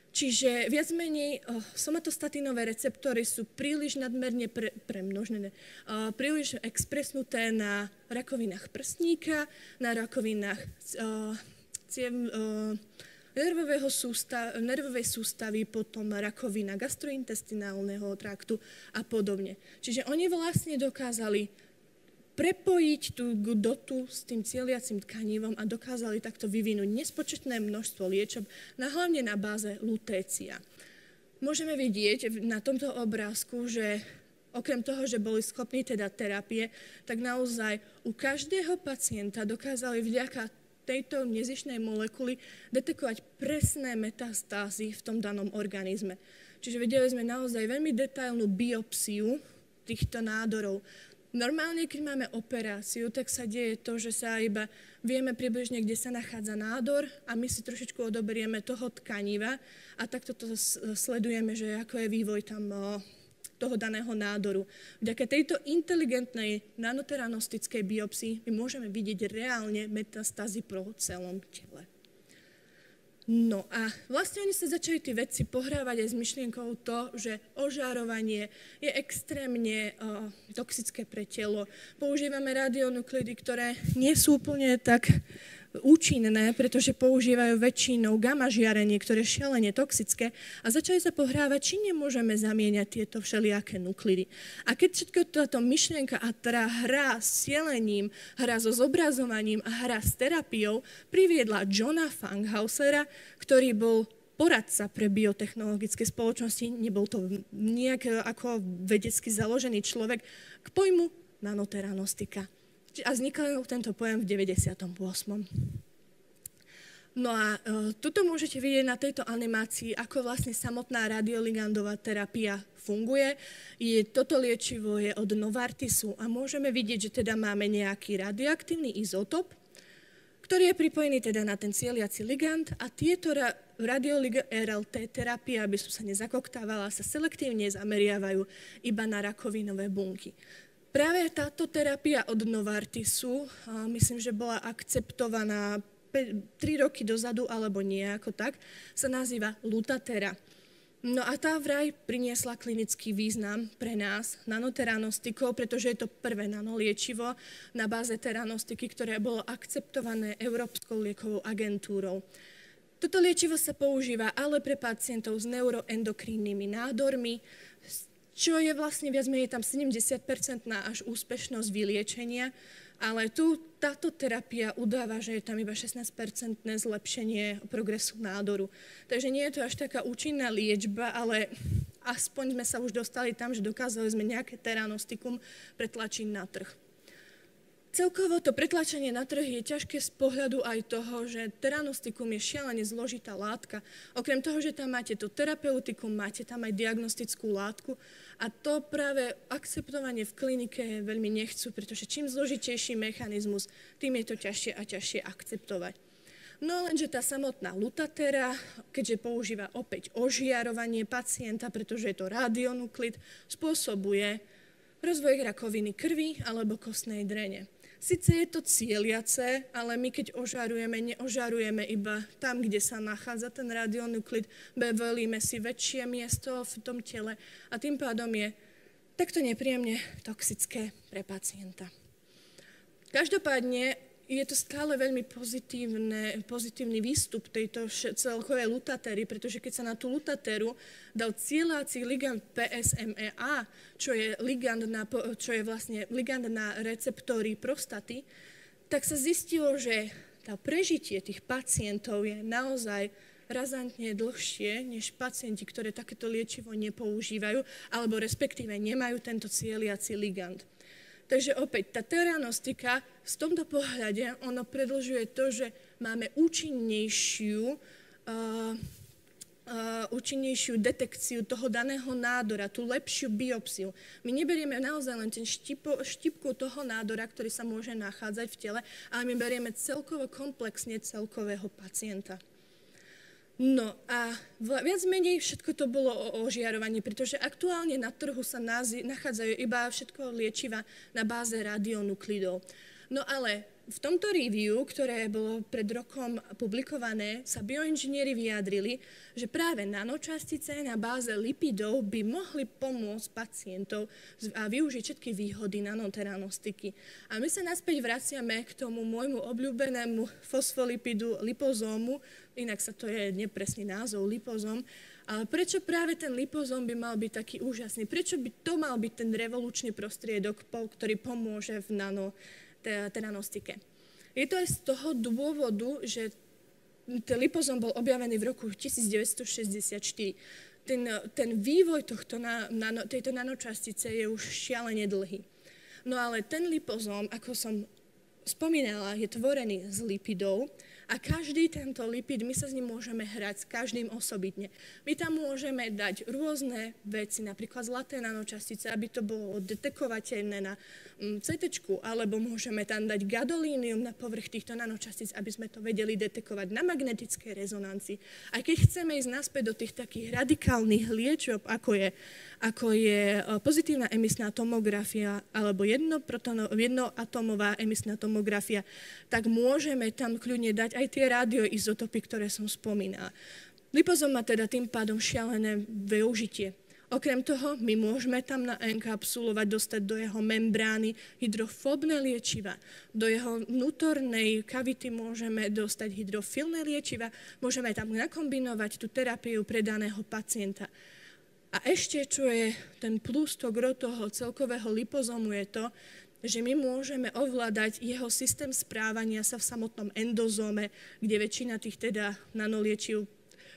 Čiže viac menej somatostatínové receptory sú príliš nadmerne premnožené, príliš expresnuté na rakovinách prsníka, na rakovinách nervovej sústavy, potom rakovina gastrointestinálneho traktu a podobne. Čiže oni vlastne dokázali prepojiť tú dotu s tým cieliacim tkanivom a dokázali takto vyvinúť nespočetné množstvo liečeb, hlavne na báze lutécia. Môžeme vidieť na tomto obrázku, že okrem toho, že boli schopní teda terapie, tak naozaj u každého pacienta dokázali vďaka tejto nezištnej molekuly detekovať presné metastázy v tom danom organizme. Čiže videli sme naozaj veľmi detailnú biopsiu týchto nádorov. Normálne, keď máme operáciu, tak sa deje to, že sa iba vieme približne, kde sa nachádza nádor a my si trošičku odoberieme toho tkaniva a takto to sledujeme, že ako je vývoj tam toho daného nádoru. Vďaka tejto inteligentnej nanoteranostickej biopsii my môžeme vidieť reálne metastázy po celom tele. No a vlastne oni sa začali tí vedci pohrávať aj s myšlienkou to, že ožárovanie je extrémne toxické pre telo. Používame radionuklidy, ktoré nie sú úplne tak účinné, pretože používajú väčšinou gamma žiarenie, ktoré je šialene toxické a začali sa pohrávať, či nemôžeme zamieňať tieto všelijaké nuklidy. A keď všetko táto myšlienka a teda hra s cielením, hra so zobrazovaním a hra s terapiou priviedla Johna Fanghausera, ktorý bol poradca pre biotechnologické spoločnosti, nebol to nejak ako vedecky založený človek, k pojmu nanoteranostika. A vznikol tento pojem v 98. No a tuto môžete vidieť na tejto animácii, ako vlastne samotná radioligandová terapia funguje. Toto liečivo je od Novartisu a môžeme vidieť, že teda máme nejaký radioaktívny izotop, ktorý je pripojený teda na ten cieliaci ligand a tieto RLT terapie, aby som sa nezakoktávala, sa selektívne zameriavajú iba na rakovinové bunky. Práve táto terapia od Novartisu, myslím, že bola akceptovaná 3 roky dozadu, alebo nejako tak, sa nazýva Lutathera. No a tá vraj priniesla klinický význam pre nás, nanoteranostikou, pretože je to prvé nanoliečivo na báze teranostiky, ktoré bolo akceptované Európskou liekovou agentúrou. Toto liečivo sa používa ale pre pacientov s neuroendokrínnymi nádormi, čo je vlastne viac menej tam 70% až úspešnosť vyliečenia, ale tu táto terapia udáva, že je tam iba 16% zlepšenie progresu nádoru. Takže nie je to až taká účinná liečba, ale aspoň sme sa už dostali tam, že dokázali sme nejaké teranostikum pretlačiť na trh. Celkovo to pretlačenie na trh je ťažké z pohľadu aj toho, že teranostikum je šialene zložitá látka. Okrem toho, že tam máte to terapeutikum, máte tam aj diagnostickú látku a to práve akceptovanie v klinike veľmi nechcú, pretože čím zložitejší mechanizmus, tým je to ťažšie a ťažšie akceptovať. No lenže tá samotná Lutathera, keďže používa opäť ožiarovanie pacienta, pretože je to radionuklid, spôsobuje rozvoj rakoviny krvi alebo kostnej drene. Sice je to cieliace, ale my keď ožarujeme, neožarujeme iba tam, kde sa nachádza ten radionuklid, volíme si väčšie miesto v tom tele a tým pádom je takto nepríjemne toxické pre pacienta. Každopádne je to stále veľmi pozitívny výstup tejto celkovej Lutathery, pretože keď sa na tú Lutatheru dal cieľací ligand PSMA, čo je vlastne ligand na receptory prostaty, tak sa zistilo, že tá prežitie tých pacientov je naozaj razantne dlhšie, než pacienti, ktorí takéto liečivo nepoužívajú, alebo respektíve nemajú tento cieliaci ligand. Takže opäť, tá teranostika v tomto pohľade, ono predĺžuje to, že máme účinnejšiu účinnejšiu detekciu toho daného nádora, tú lepšiu biopsiu. My neberieme naozaj len ten štipku toho nádora, ktorý sa môže nachádzať v tele, ale my berieme celkovo komplexne celkového pacienta. No a viac menej všetko to bolo o ožiarovaní, pretože aktuálne na trhu sa nachádzajú iba všetko liečiva na báze radionuklidov. No ale v tomto review, ktoré bolo pred rokom publikované, sa bioinžinieri vyjadrili, že práve nanočastice na báze lipidov by mohli pomôcť pacientov a využiť všetky výhody nanoteranostiky. A my sa naspäť vraciame k tomu môjmu obľúbenému fosfolipidu lipozómu, inak sa to je nepresný názov lipozóm, ale prečo práve ten lipozóm by mal byť taký úžasný? Prečo by to mal byť ten revolučný prostriedok, ktorý pomôže v nanoteranostike? Je to aj z toho dôvodu, že ten lipozóm bol objavený v roku 1964. Ten vývoj tejto nanočastice je už šialene dlhý. No ale ten lipozóm, ako som spomínala, je tvorený z lipidov a každý tento lipid, my sa s ním môžeme hrať s každým osobitne. My tam môžeme dať rôzne veci, napríklad zlaté nanočastice, aby to bolo detekovateľné na CT, alebo môžeme tam dať gadolínium na povrch týchto nanočastíc, aby sme to vedeli detekovať na magnetickej rezonancii. Aj keď chceme ísť naspäť do tých takých radikálnych liečb, ako je pozitívna emisná tomografia alebo jednoatomová emisná tomografia, tak môžeme tam kľudne dať aj tie radioizotopy, ktoré som spomínala. Lipozóm má teda tým pádom šialené využitie. Okrem toho, my môžeme tam naenkapsulovať, dostať do jeho membrány hydrofóbne liečiva. Do jeho vnútornej kavity môžeme dostať hydrofilné liečiva, môžeme tam nakombinovať tú terapiu pre daného pacienta. A ešte, čo je ten plus, to gro toho celkového lipozómu je to, že my môžeme ovládať jeho systém správania sa v samotnom endozóme, kde väčšina tých teda nanoliečiv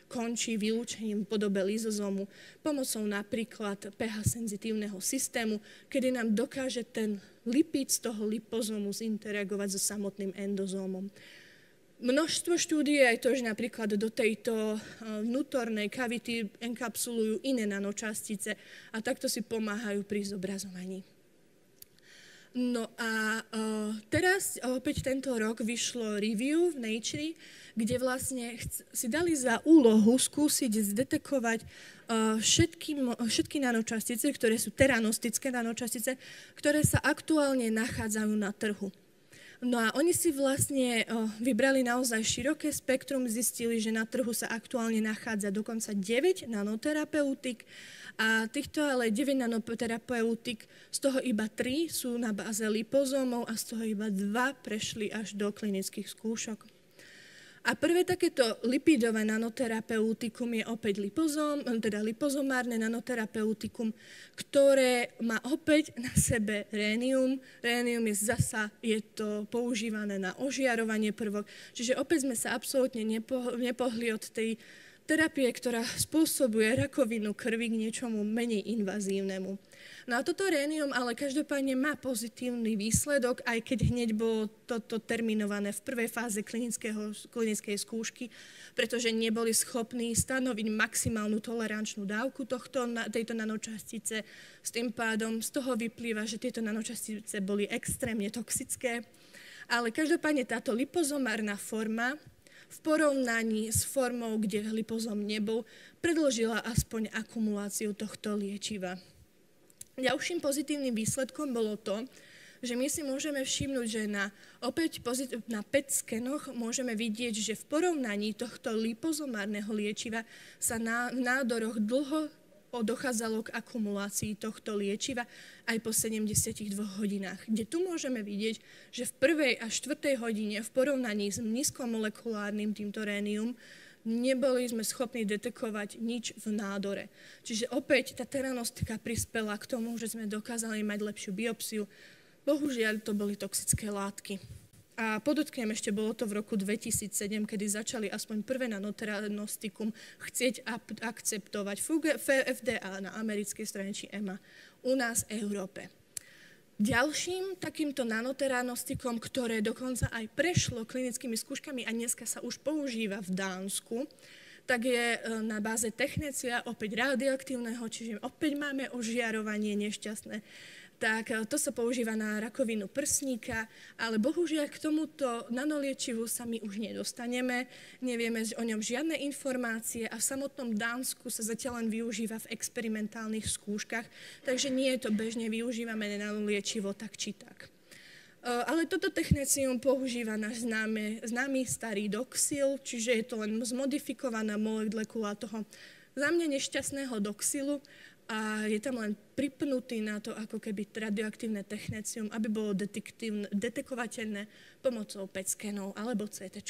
končí vylúčením v podobe lizozómu pomocou napríklad pH-senzitívneho systému, kedy nám dokáže ten lipid z toho lipozómu zinteragovať so samotným endozómom. Množstvo štúdií aj to, že napríklad do tejto vnútornej kavity enkapsulujú iné nanočastice a takto si pomáhajú pri zobrazovaní. No a teraz opäť tento rok vyšlo review v Nature, kde vlastne si dali za úlohu skúsiť zdetekovať všetky nanočastice, ktoré sú teranostické nanočastice, ktoré sa aktuálne nachádzajú na trhu. No a oni si vlastne vybrali naozaj široké spektrum, zistili, že na trhu sa aktuálne nachádza dokonca 9 nanoterapeutik a týchto ale 9 nanoterapeutik, z toho iba 3 sú na báze lipozómov a z toho iba 2 prešli až do klinických skúšok. A prvé takéto lipidové nanoterapeutikum je opäť lipozóm, teda lipozomárne nanoterapeutikum, ktoré má opäť na sebe rénium. Rénium je to používané na ožiarovanie prvok, čiže opäť sme sa absolútne nepohli od tej terapie, ktorá spôsobuje rakovinu krvi k niečomu menej invazívnemu. No a toto rénium ale každopádne má pozitívny výsledok, aj keď hneď bolo toto terminované v prvej fáze klinickej skúšky, pretože neboli schopní stanoviť maximálnu tolerančnú dávku tejto nanočastice. S tým pádom z toho vyplýva, že tieto nanočastice boli extrémne toxické, ale každopádne táto lipozomárna forma v porovnaní s formou, kde lipozóm nebol, predĺžila aspoň akumuláciu tohto liečiva. Ďalším pozitívnym výsledkom bolo to, že my si môžeme všimnúť, že na PET skenoch môžeme vidieť, že v porovnaní tohto lipozomárneho liečiva sa v nádoroch dlho dochádzalo k akumulácii tohto liečiva aj po 72 hodinách, kde tu môžeme vidieť, že v prvej a štvrtej hodine v porovnaní s nízkomolekulárnym týmto rénium neboli sme schopní detekovať nič v nádore. Čiže opäť tá teranostika prispela k tomu, že sme dokázali mať lepšiu biopsiu. Bohužiaľ, to boli toxické látky. A podotknem ešte, bolo to v roku 2007, kedy začali aspoň prvé nanoteranostikum chcieť akceptovať FDA na americkej strane či EMA u nás v Európe. Ďalším takýmto nanoteranostikom, ktoré dokonca aj prešlo klinickými skúškami a dneska sa už používa v Dánsku, tak je na báze technécia opäť radioaktívneho, čiže opäť máme ožiarovanie nešťastné. Tak to sa používa na rakovinu prsníka, ale bohužiaľ k tomuto nanoliečivu sa my už nedostaneme, nevieme o ňom žiadne informácie a v samotnom Dánsku sa zatiaľ len využíva v experimentálnych skúškach, takže nie je to bežne využívané nanoliečivo tak či tak. Ale toto technécium používa náš známy starý doxil, čiže je to len zmodifikovaná molekula toho za mňa nešťastného doxilu, a je tam len pripnutý na to ako keby radioaktívne technécium, aby bolo detekovateľné pomocou PET skenov alebo CT.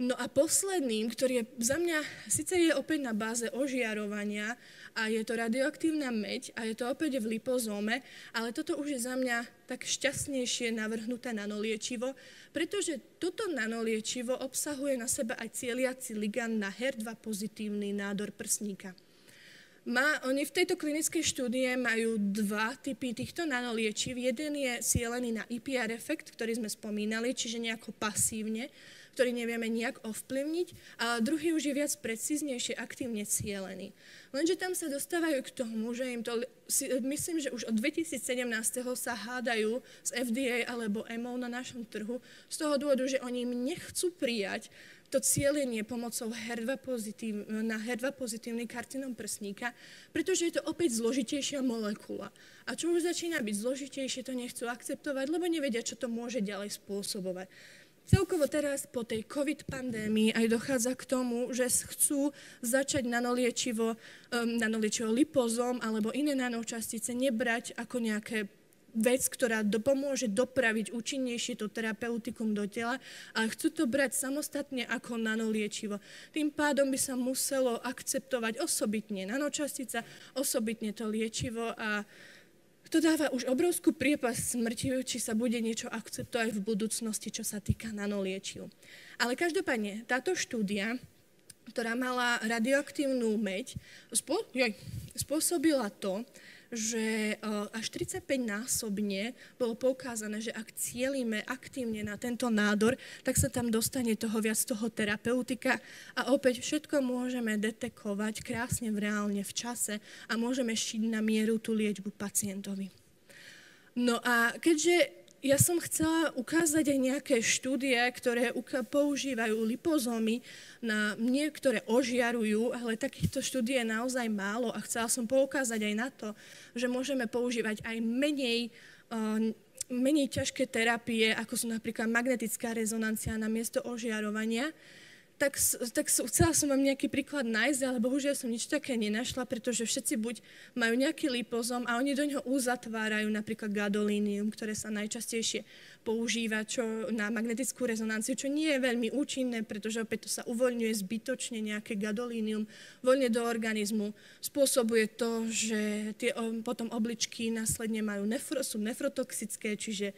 No a posledným, ktorý je za mňa, síce je opäť na báze ožiarovania a je to radioaktívna meď a je to opäť v lipozóme, ale toto už je za mňa tak šťastnejšie navrhnuté nanoliečivo, pretože toto nanoliečivo obsahuje na sebe aj cieliaci ligand na HER2 pozitívny nádor prsníka. Oni v tejto klinickej štúdie majú dva typy týchto nanoliečiv. Jeden je cielený na IPR efekt, ktorý sme spomínali, čiže nejako pasívne, ktorý nevieme nejak ovplyvniť, a druhý už je viac precíznejšie, aktívne cielený. Lenže tam sa dostávajú k tomu, že im to, myslím, že už od 2017. sa hádajú z FDA alebo EMO na našom trhu z toho dôvodu, že oni im nechcú prijať to cielenie pomocou na HER2 pozitívny karcinom prsníka, pretože je to opäť zložitejšia molekula. A čo už začína byť zložitejšie, to nechcú akceptovať, lebo nevedia, čo to môže ďalej spôsobovať. Celkovo teraz po tej COVID pandémii aj dochádza k tomu, že chcú začať nanoliečivo lipozom alebo iné nanočastice nebrať ako nejaké vec, ktorá pomôže dopraviť účinnejšie to terapeutikum do tela, ale chcú to brať samostatne ako nanoliečivo. Tým pádom by sa muselo akceptovať osobitne nanočastica, osobitne to liečivo a to dáva už obrovskú priepasť smrti, či sa bude niečo akceptovať v budúcnosti, čo sa týka nanoliečiv. Ale každopádne táto štúdia, ktorá mala radioaktívnu meď, spôsobila to, že až 35-násobne bolo poukázané, že ak cielíme aktívne na tento nádor, tak sa tam dostane toho viac toho terapeutika a opäť všetko môžeme detekovať krásne reálne v čase a môžeme šiť na mieru tú liečbu pacientovi. No a keďže ja som chcela ukázať aj nejaké štúdie, ktoré používajú lipozómy, niektoré ožiarujú, ale takýchto štúdí je naozaj málo a chcela som poukázať aj na to, že môžeme používať aj menej ťažké terapie, ako sú napríklad magnetická rezonancia namiesto ožiarovania. Tak chcela som vám nejaký príklad nájsť, ale bohužiaľ som nič také nenašla, pretože všetci buď majú nejaký lipozom a oni do ňoho uzatvárajú napríklad gadolínium, ktoré sa najčastejšie používa na magnetickú rezonanciu, čo nie je veľmi účinné, pretože opäť to sa uvoľňuje zbytočne nejaké gadolínium voľne do organizmu. Spôsobuje to, že tie potom obličky následne sú nefrotoxické, čiže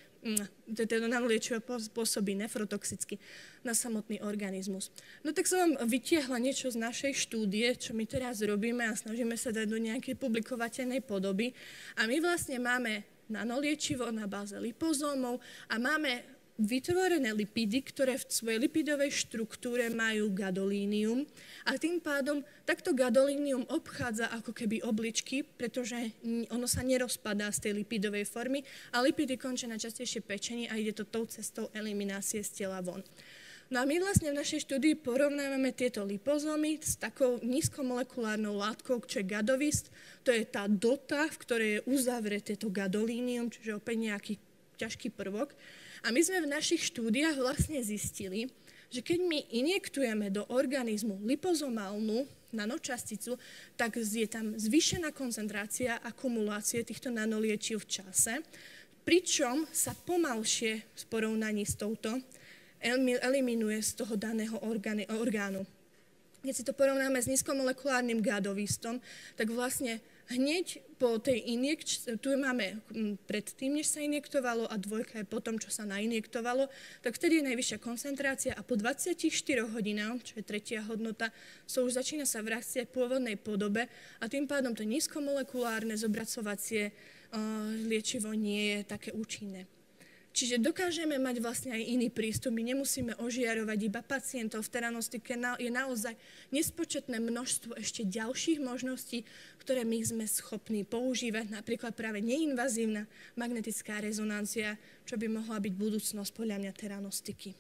to nanoliečivo pôsobí nefrotoxicky na samotný organizmus. No tak som vám vytiahla niečo z našej štúdie, čo my teraz robíme a snažíme sa dať do nejakej publikovateľnej podoby. A my vlastne máme nanoliečivo na báze lipozómov a máme vytvorené lipidy, ktoré v svojej lipidovej štruktúre majú gadolínium a tým pádom takto gadolínium obchádza ako keby obličky, pretože ono sa nerozpadá z tej lipidovej formy a lipidy končia na častejšie pečení a ide to tou cestou eliminácie z tela von. No a my vlastne v našej štúdii porovnávame tieto lipozómy s takou nízkomolekulárnou látkou, čo je gadovist. To je tá dota, v ktorej je uzavreté to gadolínium, čiže opäť nejaký ťažký prvok. A my sme v našich štúdiách vlastne zistili, že keď my injektujeme do organizmu lipozomálnu nanočasticu, tak je tam zvýšená koncentrácia akumulácie týchto nanoliečiv v čase, pričom sa pomalšie v porovnaní s touto eliminuje z toho daného orgánu. Keď si to porovnáme s nízkomolekulárnym gadovistom, tak vlastne hneď po tej injekcii, tu máme predtým, než sa injektovalo a dvojka je potom, čo sa nainjektovalo, tak vtedy je najvyššia koncentrácia a po 24 hodinách, čo je tretia hodnota, už začína sa vrátiť v pôvodnej podobe a tým pádom to nízkomolekulárne zobracovacie liečivo nie je také účinné. Čiže dokážeme mať vlastne aj iný prístup. My nemusíme ožiarovať iba pacientov. V teranostike je naozaj nespočetné množstvo ešte ďalších možností, ktoré my sme schopní používať. Napríklad práve neinvazívna magnetická rezonancia, čo by mohla byť budúcnosť podľa mňa teranostiky.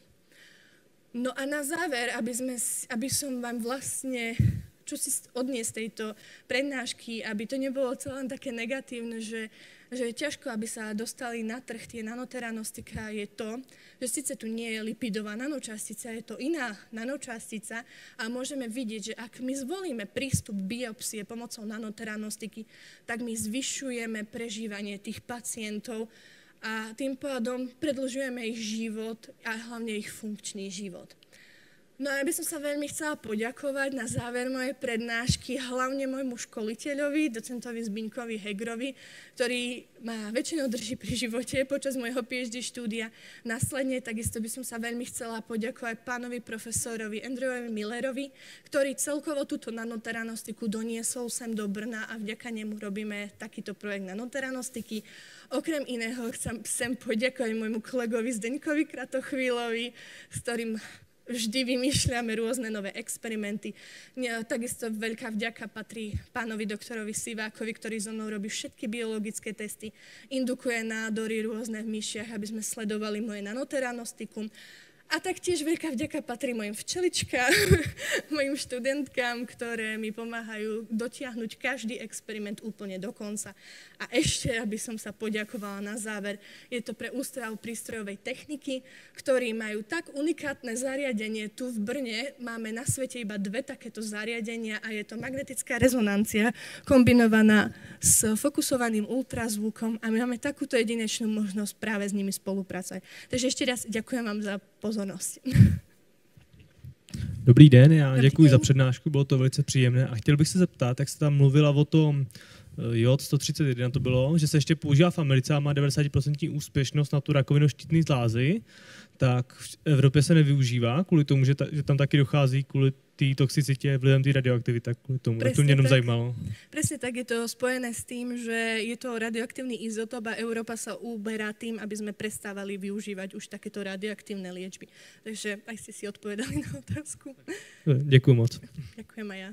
No a na záver, aby som vám vlastne čo si odniesť tejto prednášky, aby to nebolo celé také negatívne, že je ťažko, aby sa dostali na trh tie nanoteranostika, je to, že síce tu nie je lipidová nanočastica, je to iná nanočastica a môžeme vidieť, že ak my zvolíme prístup biopsie pomocou nanoteranostiky, tak my zvyšujeme prežívanie tých pacientov a tým pádom predĺžujeme ich život a hlavne ich funkčný život. No a ja by som sa veľmi chcela poďakovať na záver mojej prednášky hlavne môjmu školiteľovi, docentovi Zbyňkovi Hegrovi, ktorý ma väčšinou drží pri živote počas môjho PhD štúdia. Následne takisto by som sa veľmi chcela poďakovať pánovi profesorovi Andrewovi Millerovi, ktorý celkovo túto nanoteranostiku doniesol sem do Brna a vďaka nemu robíme takýto projekt nanoteranostiky. Okrem iného chcem poďakovať môjmu kolegovi Zdeňkovi Kratochvílovi, s ktorým vždy vymýšľame rôzne nové experimenty. Takisto veľká vďaka patrí pánovi doktorovi Sivákovi, ktorý so mnou robí všetky biologické testy, indukuje nádory rôzne v myšiach, aby sme sledovali moje nanoteranostikum. A taktiež veľká vďaka patrí mojim včeličkám, mojim študentkám, ktoré mi pomáhajú dotiahnuť každý experiment úplne do konca. A ešte, aby som sa poďakovala na záver, je to pre Ústav prístrojovej techniky, ktorí majú tak unikátne zariadenie. Tu v Brne máme na svete iba 2 takéto zariadenia a je to magnetická rezonancia kombinovaná s fokusovaným ultrazvukom a my máme takúto jedinečnú možnosť práve s nimi spolupracovať. Takže ešte raz ďakujem vám za pozornosť. Dobrý den, já děkuji za přednášku, bylo to velice příjemné a chtěl bych se zeptat, jak jste tam mluvila o tom jod 131, to bylo, že se ještě používá v Americe a má 90% úspěšnost na tu rakovinu štítné žlázy, tak v Evropě se nevyužívá kvůli tomu, že tam taky dochází kvůli té toxicitě vlivem té radioaktivity, tak kvůli tomu. Tak to mě jenom zajímalo. Presne tak, je to spojené s tým, že je to radioaktívny izotop a Európa sa uberá tým, aby sme prestávali využívať už takéto radioaktívne liečby. Takže aj ste si odpovedali na otázku. Děkuji moc. Ďakujem aj ja.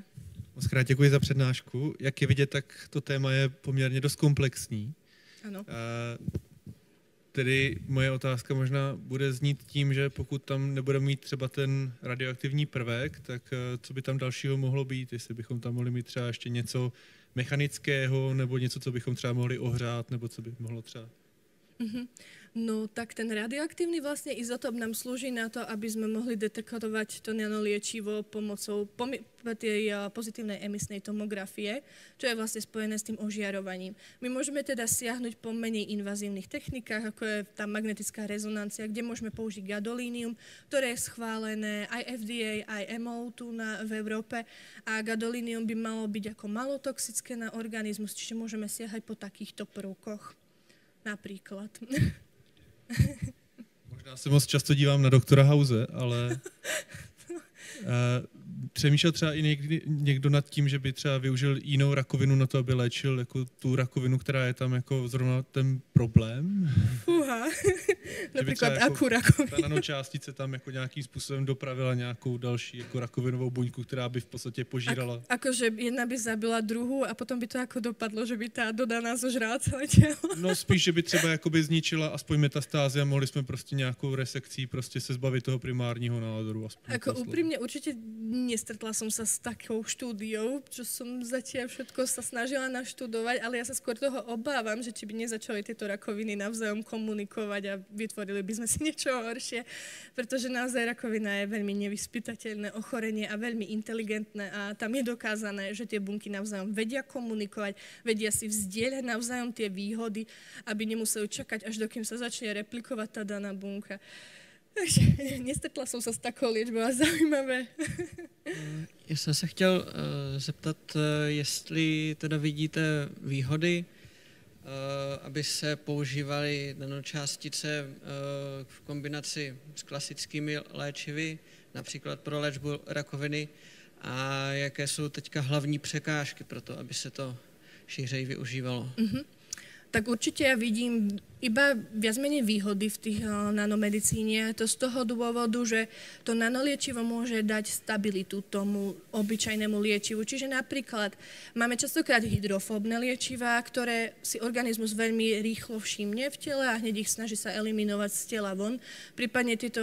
Moc krát děkuji za přednášku. Jak je vidět, tak to téma je poměrně dost komplexní. Ano. Tedy moje otázka možná bude znít tím, že pokud tam nebudeme mít třeba ten radioaktivní prvek, tak co by tam dalšího mohlo být? Jestli bychom tam mohli mít třeba ještě něco mechanického, nebo něco, co bychom třeba mohli ohřát, nebo co by mohlo třeba... No tak ten radioaktívny vlastne izotop nám slúži na to, aby sme mohli detekovať to nanoliečivo pomocou tej pozitívnej emisnej tomografie, čo je vlastne spojené s tým ožiarovaním. My môžeme teda siahnuť po menej invazívnych technikách, ako je tá magnetická rezonancia, kde môžeme použiť gadolínium, ktoré je schválené aj FDA, aj MO tu v Európe a gadolínium by malo byť ako malotoxické na organizmus, čiže môžeme siahať po takýchto prvkoch. Napríklad. Možná se moc často dívám na doktora House, ale přemýšlel třeba i někdo nad tím, že by třeba využil jinou rakovinu na to, aby léčil jako tu rakovinu, která je tam jako zrovna ten problém? Fúha, napríklad jako akú rakovinu? Ta nanočástice tam jako nějakým způsobem dopravila nějakou další jako rakovinovou buňku, která by v podstatě požírala. Akože jedna by zabila druhú a potom by to ako dopadlo, že by tá dodaná zožrala celé telo? No spíš, že by třeba jakoby zničila aspoň metastázy a mohli jsme prostě nějakou resekcí prostě se zbavit toho primárního nádoru. Ako úprimne určite nestretla som sa s takou štúdiou, čo som zatiaľ všetko sa snažila naštudovať, ale ja sa skôr toho obávam, že či by nezačali tieto rakoviny navzájom komunikovať a vytvorili by sme si niečo horšie, pretože naozaj rakovina je veľmi nevyspytateľné ochorenie a veľmi inteligentné a tam je dokázané, že tie bunky navzájom vedia komunikovať, vedia si vzdieľať navzájom tie výhody, aby nemuseli čakať, až dokým sa začne replikovať tá daná bunka. Takže nestretla jsem se s takovou liečbou a zajímavé. Já jsem se chtěl zeptat, jestli teda vidíte výhody, aby se používaly nanočástice v kombinaci s klasickými léčivy, například pro léčbu rakoviny, a jaké jsou teďka hlavní překážky pro to, aby se to šířeji využívalo? Tak určite ja vidím iba viac menej výhody v tých nanomedicíne. To z toho dôvodu, že to nanoliečivo môže dať stabilitu tomu obyčajnému liečivu. Čiže napríklad máme častokrát hydrofóbne liečivá, ktoré si organizmus veľmi rýchlo všimne v tele a hneď ich snaží sa eliminovať z tela von. Prípadne tieto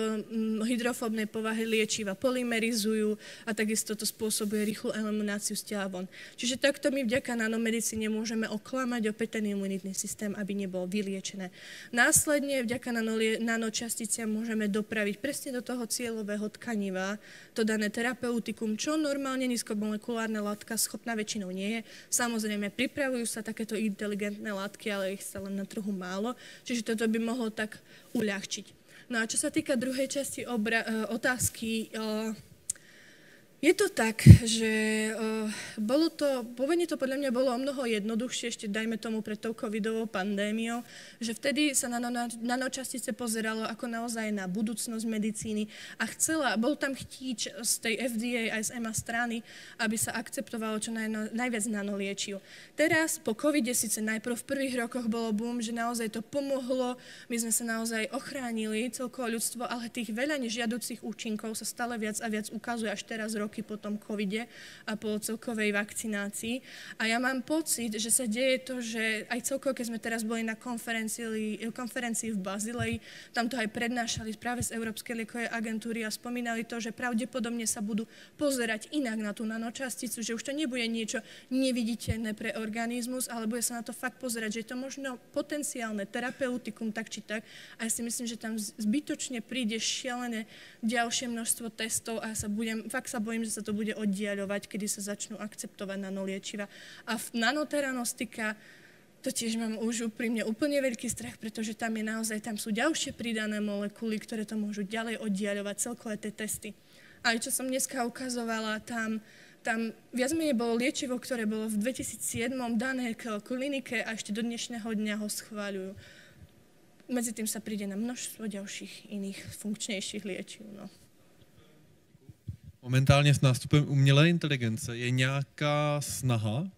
hydrofóbne povahy liečiva polymerizujú a takisto to spôsobuje rýchlu elimináciu z tela von. Čiže takto my vďaka nanomedicíne môžeme oklamať opäť ten imunitný systém, aby nebol vyliečený. Následne vďaka nanočasticiam môžeme dopraviť presne do toho cieľového tkaniva to dané terapeutikum, čo normálne nízkomolekulárna látka schopná väčšinou nie je. Samozrejme, pripravujú sa takéto inteligentné látky, ale ich sa len na trhu málo, čiže toto by mohlo tak uľahčiť. No a čo sa týka druhej časti otázky, je to tak, že pôvodne to podľa mňa bolo o mnoho jednoduchšie, ešte dajme tomu pred tou covidovou pandémiou, že vtedy sa na nanočastice pozeralo ako naozaj na budúcnosť medicíny a bol tam chtíč z tej FDA aj z EMA strany, aby sa akceptovalo čo najviac nanoliečiv. Teraz po covide síce najprv v prvých rokoch bolo boom, že naozaj to pomohlo, my sme sa naozaj ochránili celkovo ľudstvo, ale tých veľa nežiaducich účinkov sa stále viac a viac ukazuje až teraz roky po tom covide a po celkovej vakcinácii. A ja mám pocit, že sa deje to, že aj celkovo, keď sme teraz boli na konferencii v Bazileji, tam to aj prednášali práve z Európskej liekovej agentúry a spomínali to, že pravdepodobne sa budú pozerať inak na tú nanočasticu, že už to nebude niečo neviditeľné pre organizmus, ale bude sa na to fakt pozerať, že je to možno potenciálne terapeutikum tak či tak. A ja si myslím, že tam zbytočne príde šialené ďalšie množstvo testov a fakt sa bojím, že sa to bude oddiaľovať, kedy sa začnú akceptovať nanoliečiva. A v nanoteranostika to tiež mám už úprimne úplne veľký strach, pretože tam sú ďalšie pridané molekuly, ktoré to môžu ďalej oddiaľovať, celkové tie testy. A čo som dneska ukazovala, tam viac menej bolo liečivo, ktoré bolo v 2007 dané k klinike a ešte do dnešného dňa ho schváľujú. Medzi tým sa príde na množstvo ďalších iných funkčnejších liečiv. No. Momentálně s nástupem umělé inteligence je nějaká snaha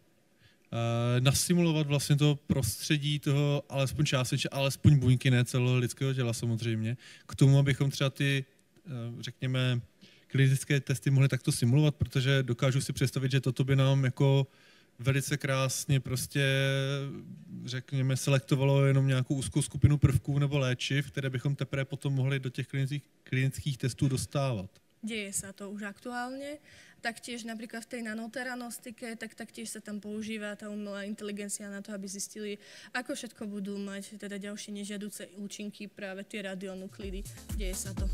nasimulovat vlastně to prostředí toho alespoň částečně, alespoň buňky, ne celého lidského těla samozřejmě, k tomu, abychom třeba ty, řekněme, klinické testy mohli takto simulovat, protože dokážu si představit, že toto by nám jako velice krásně prostě, řekněme, selektovalo jenom nějakou úzkou skupinu prvků nebo léčiv, které bychom teprve potom mohli do těch klinických testů dostávat. Deje sa to už aktuálne. Taktiež napríklad v tej nanoteranostike, taktiež sa tam používa tá umelá inteligencia na to, aby zistili, ako všetko budú mať teda ďalšie nežiaduce účinky práve tie radionuklidy. Deje sa to.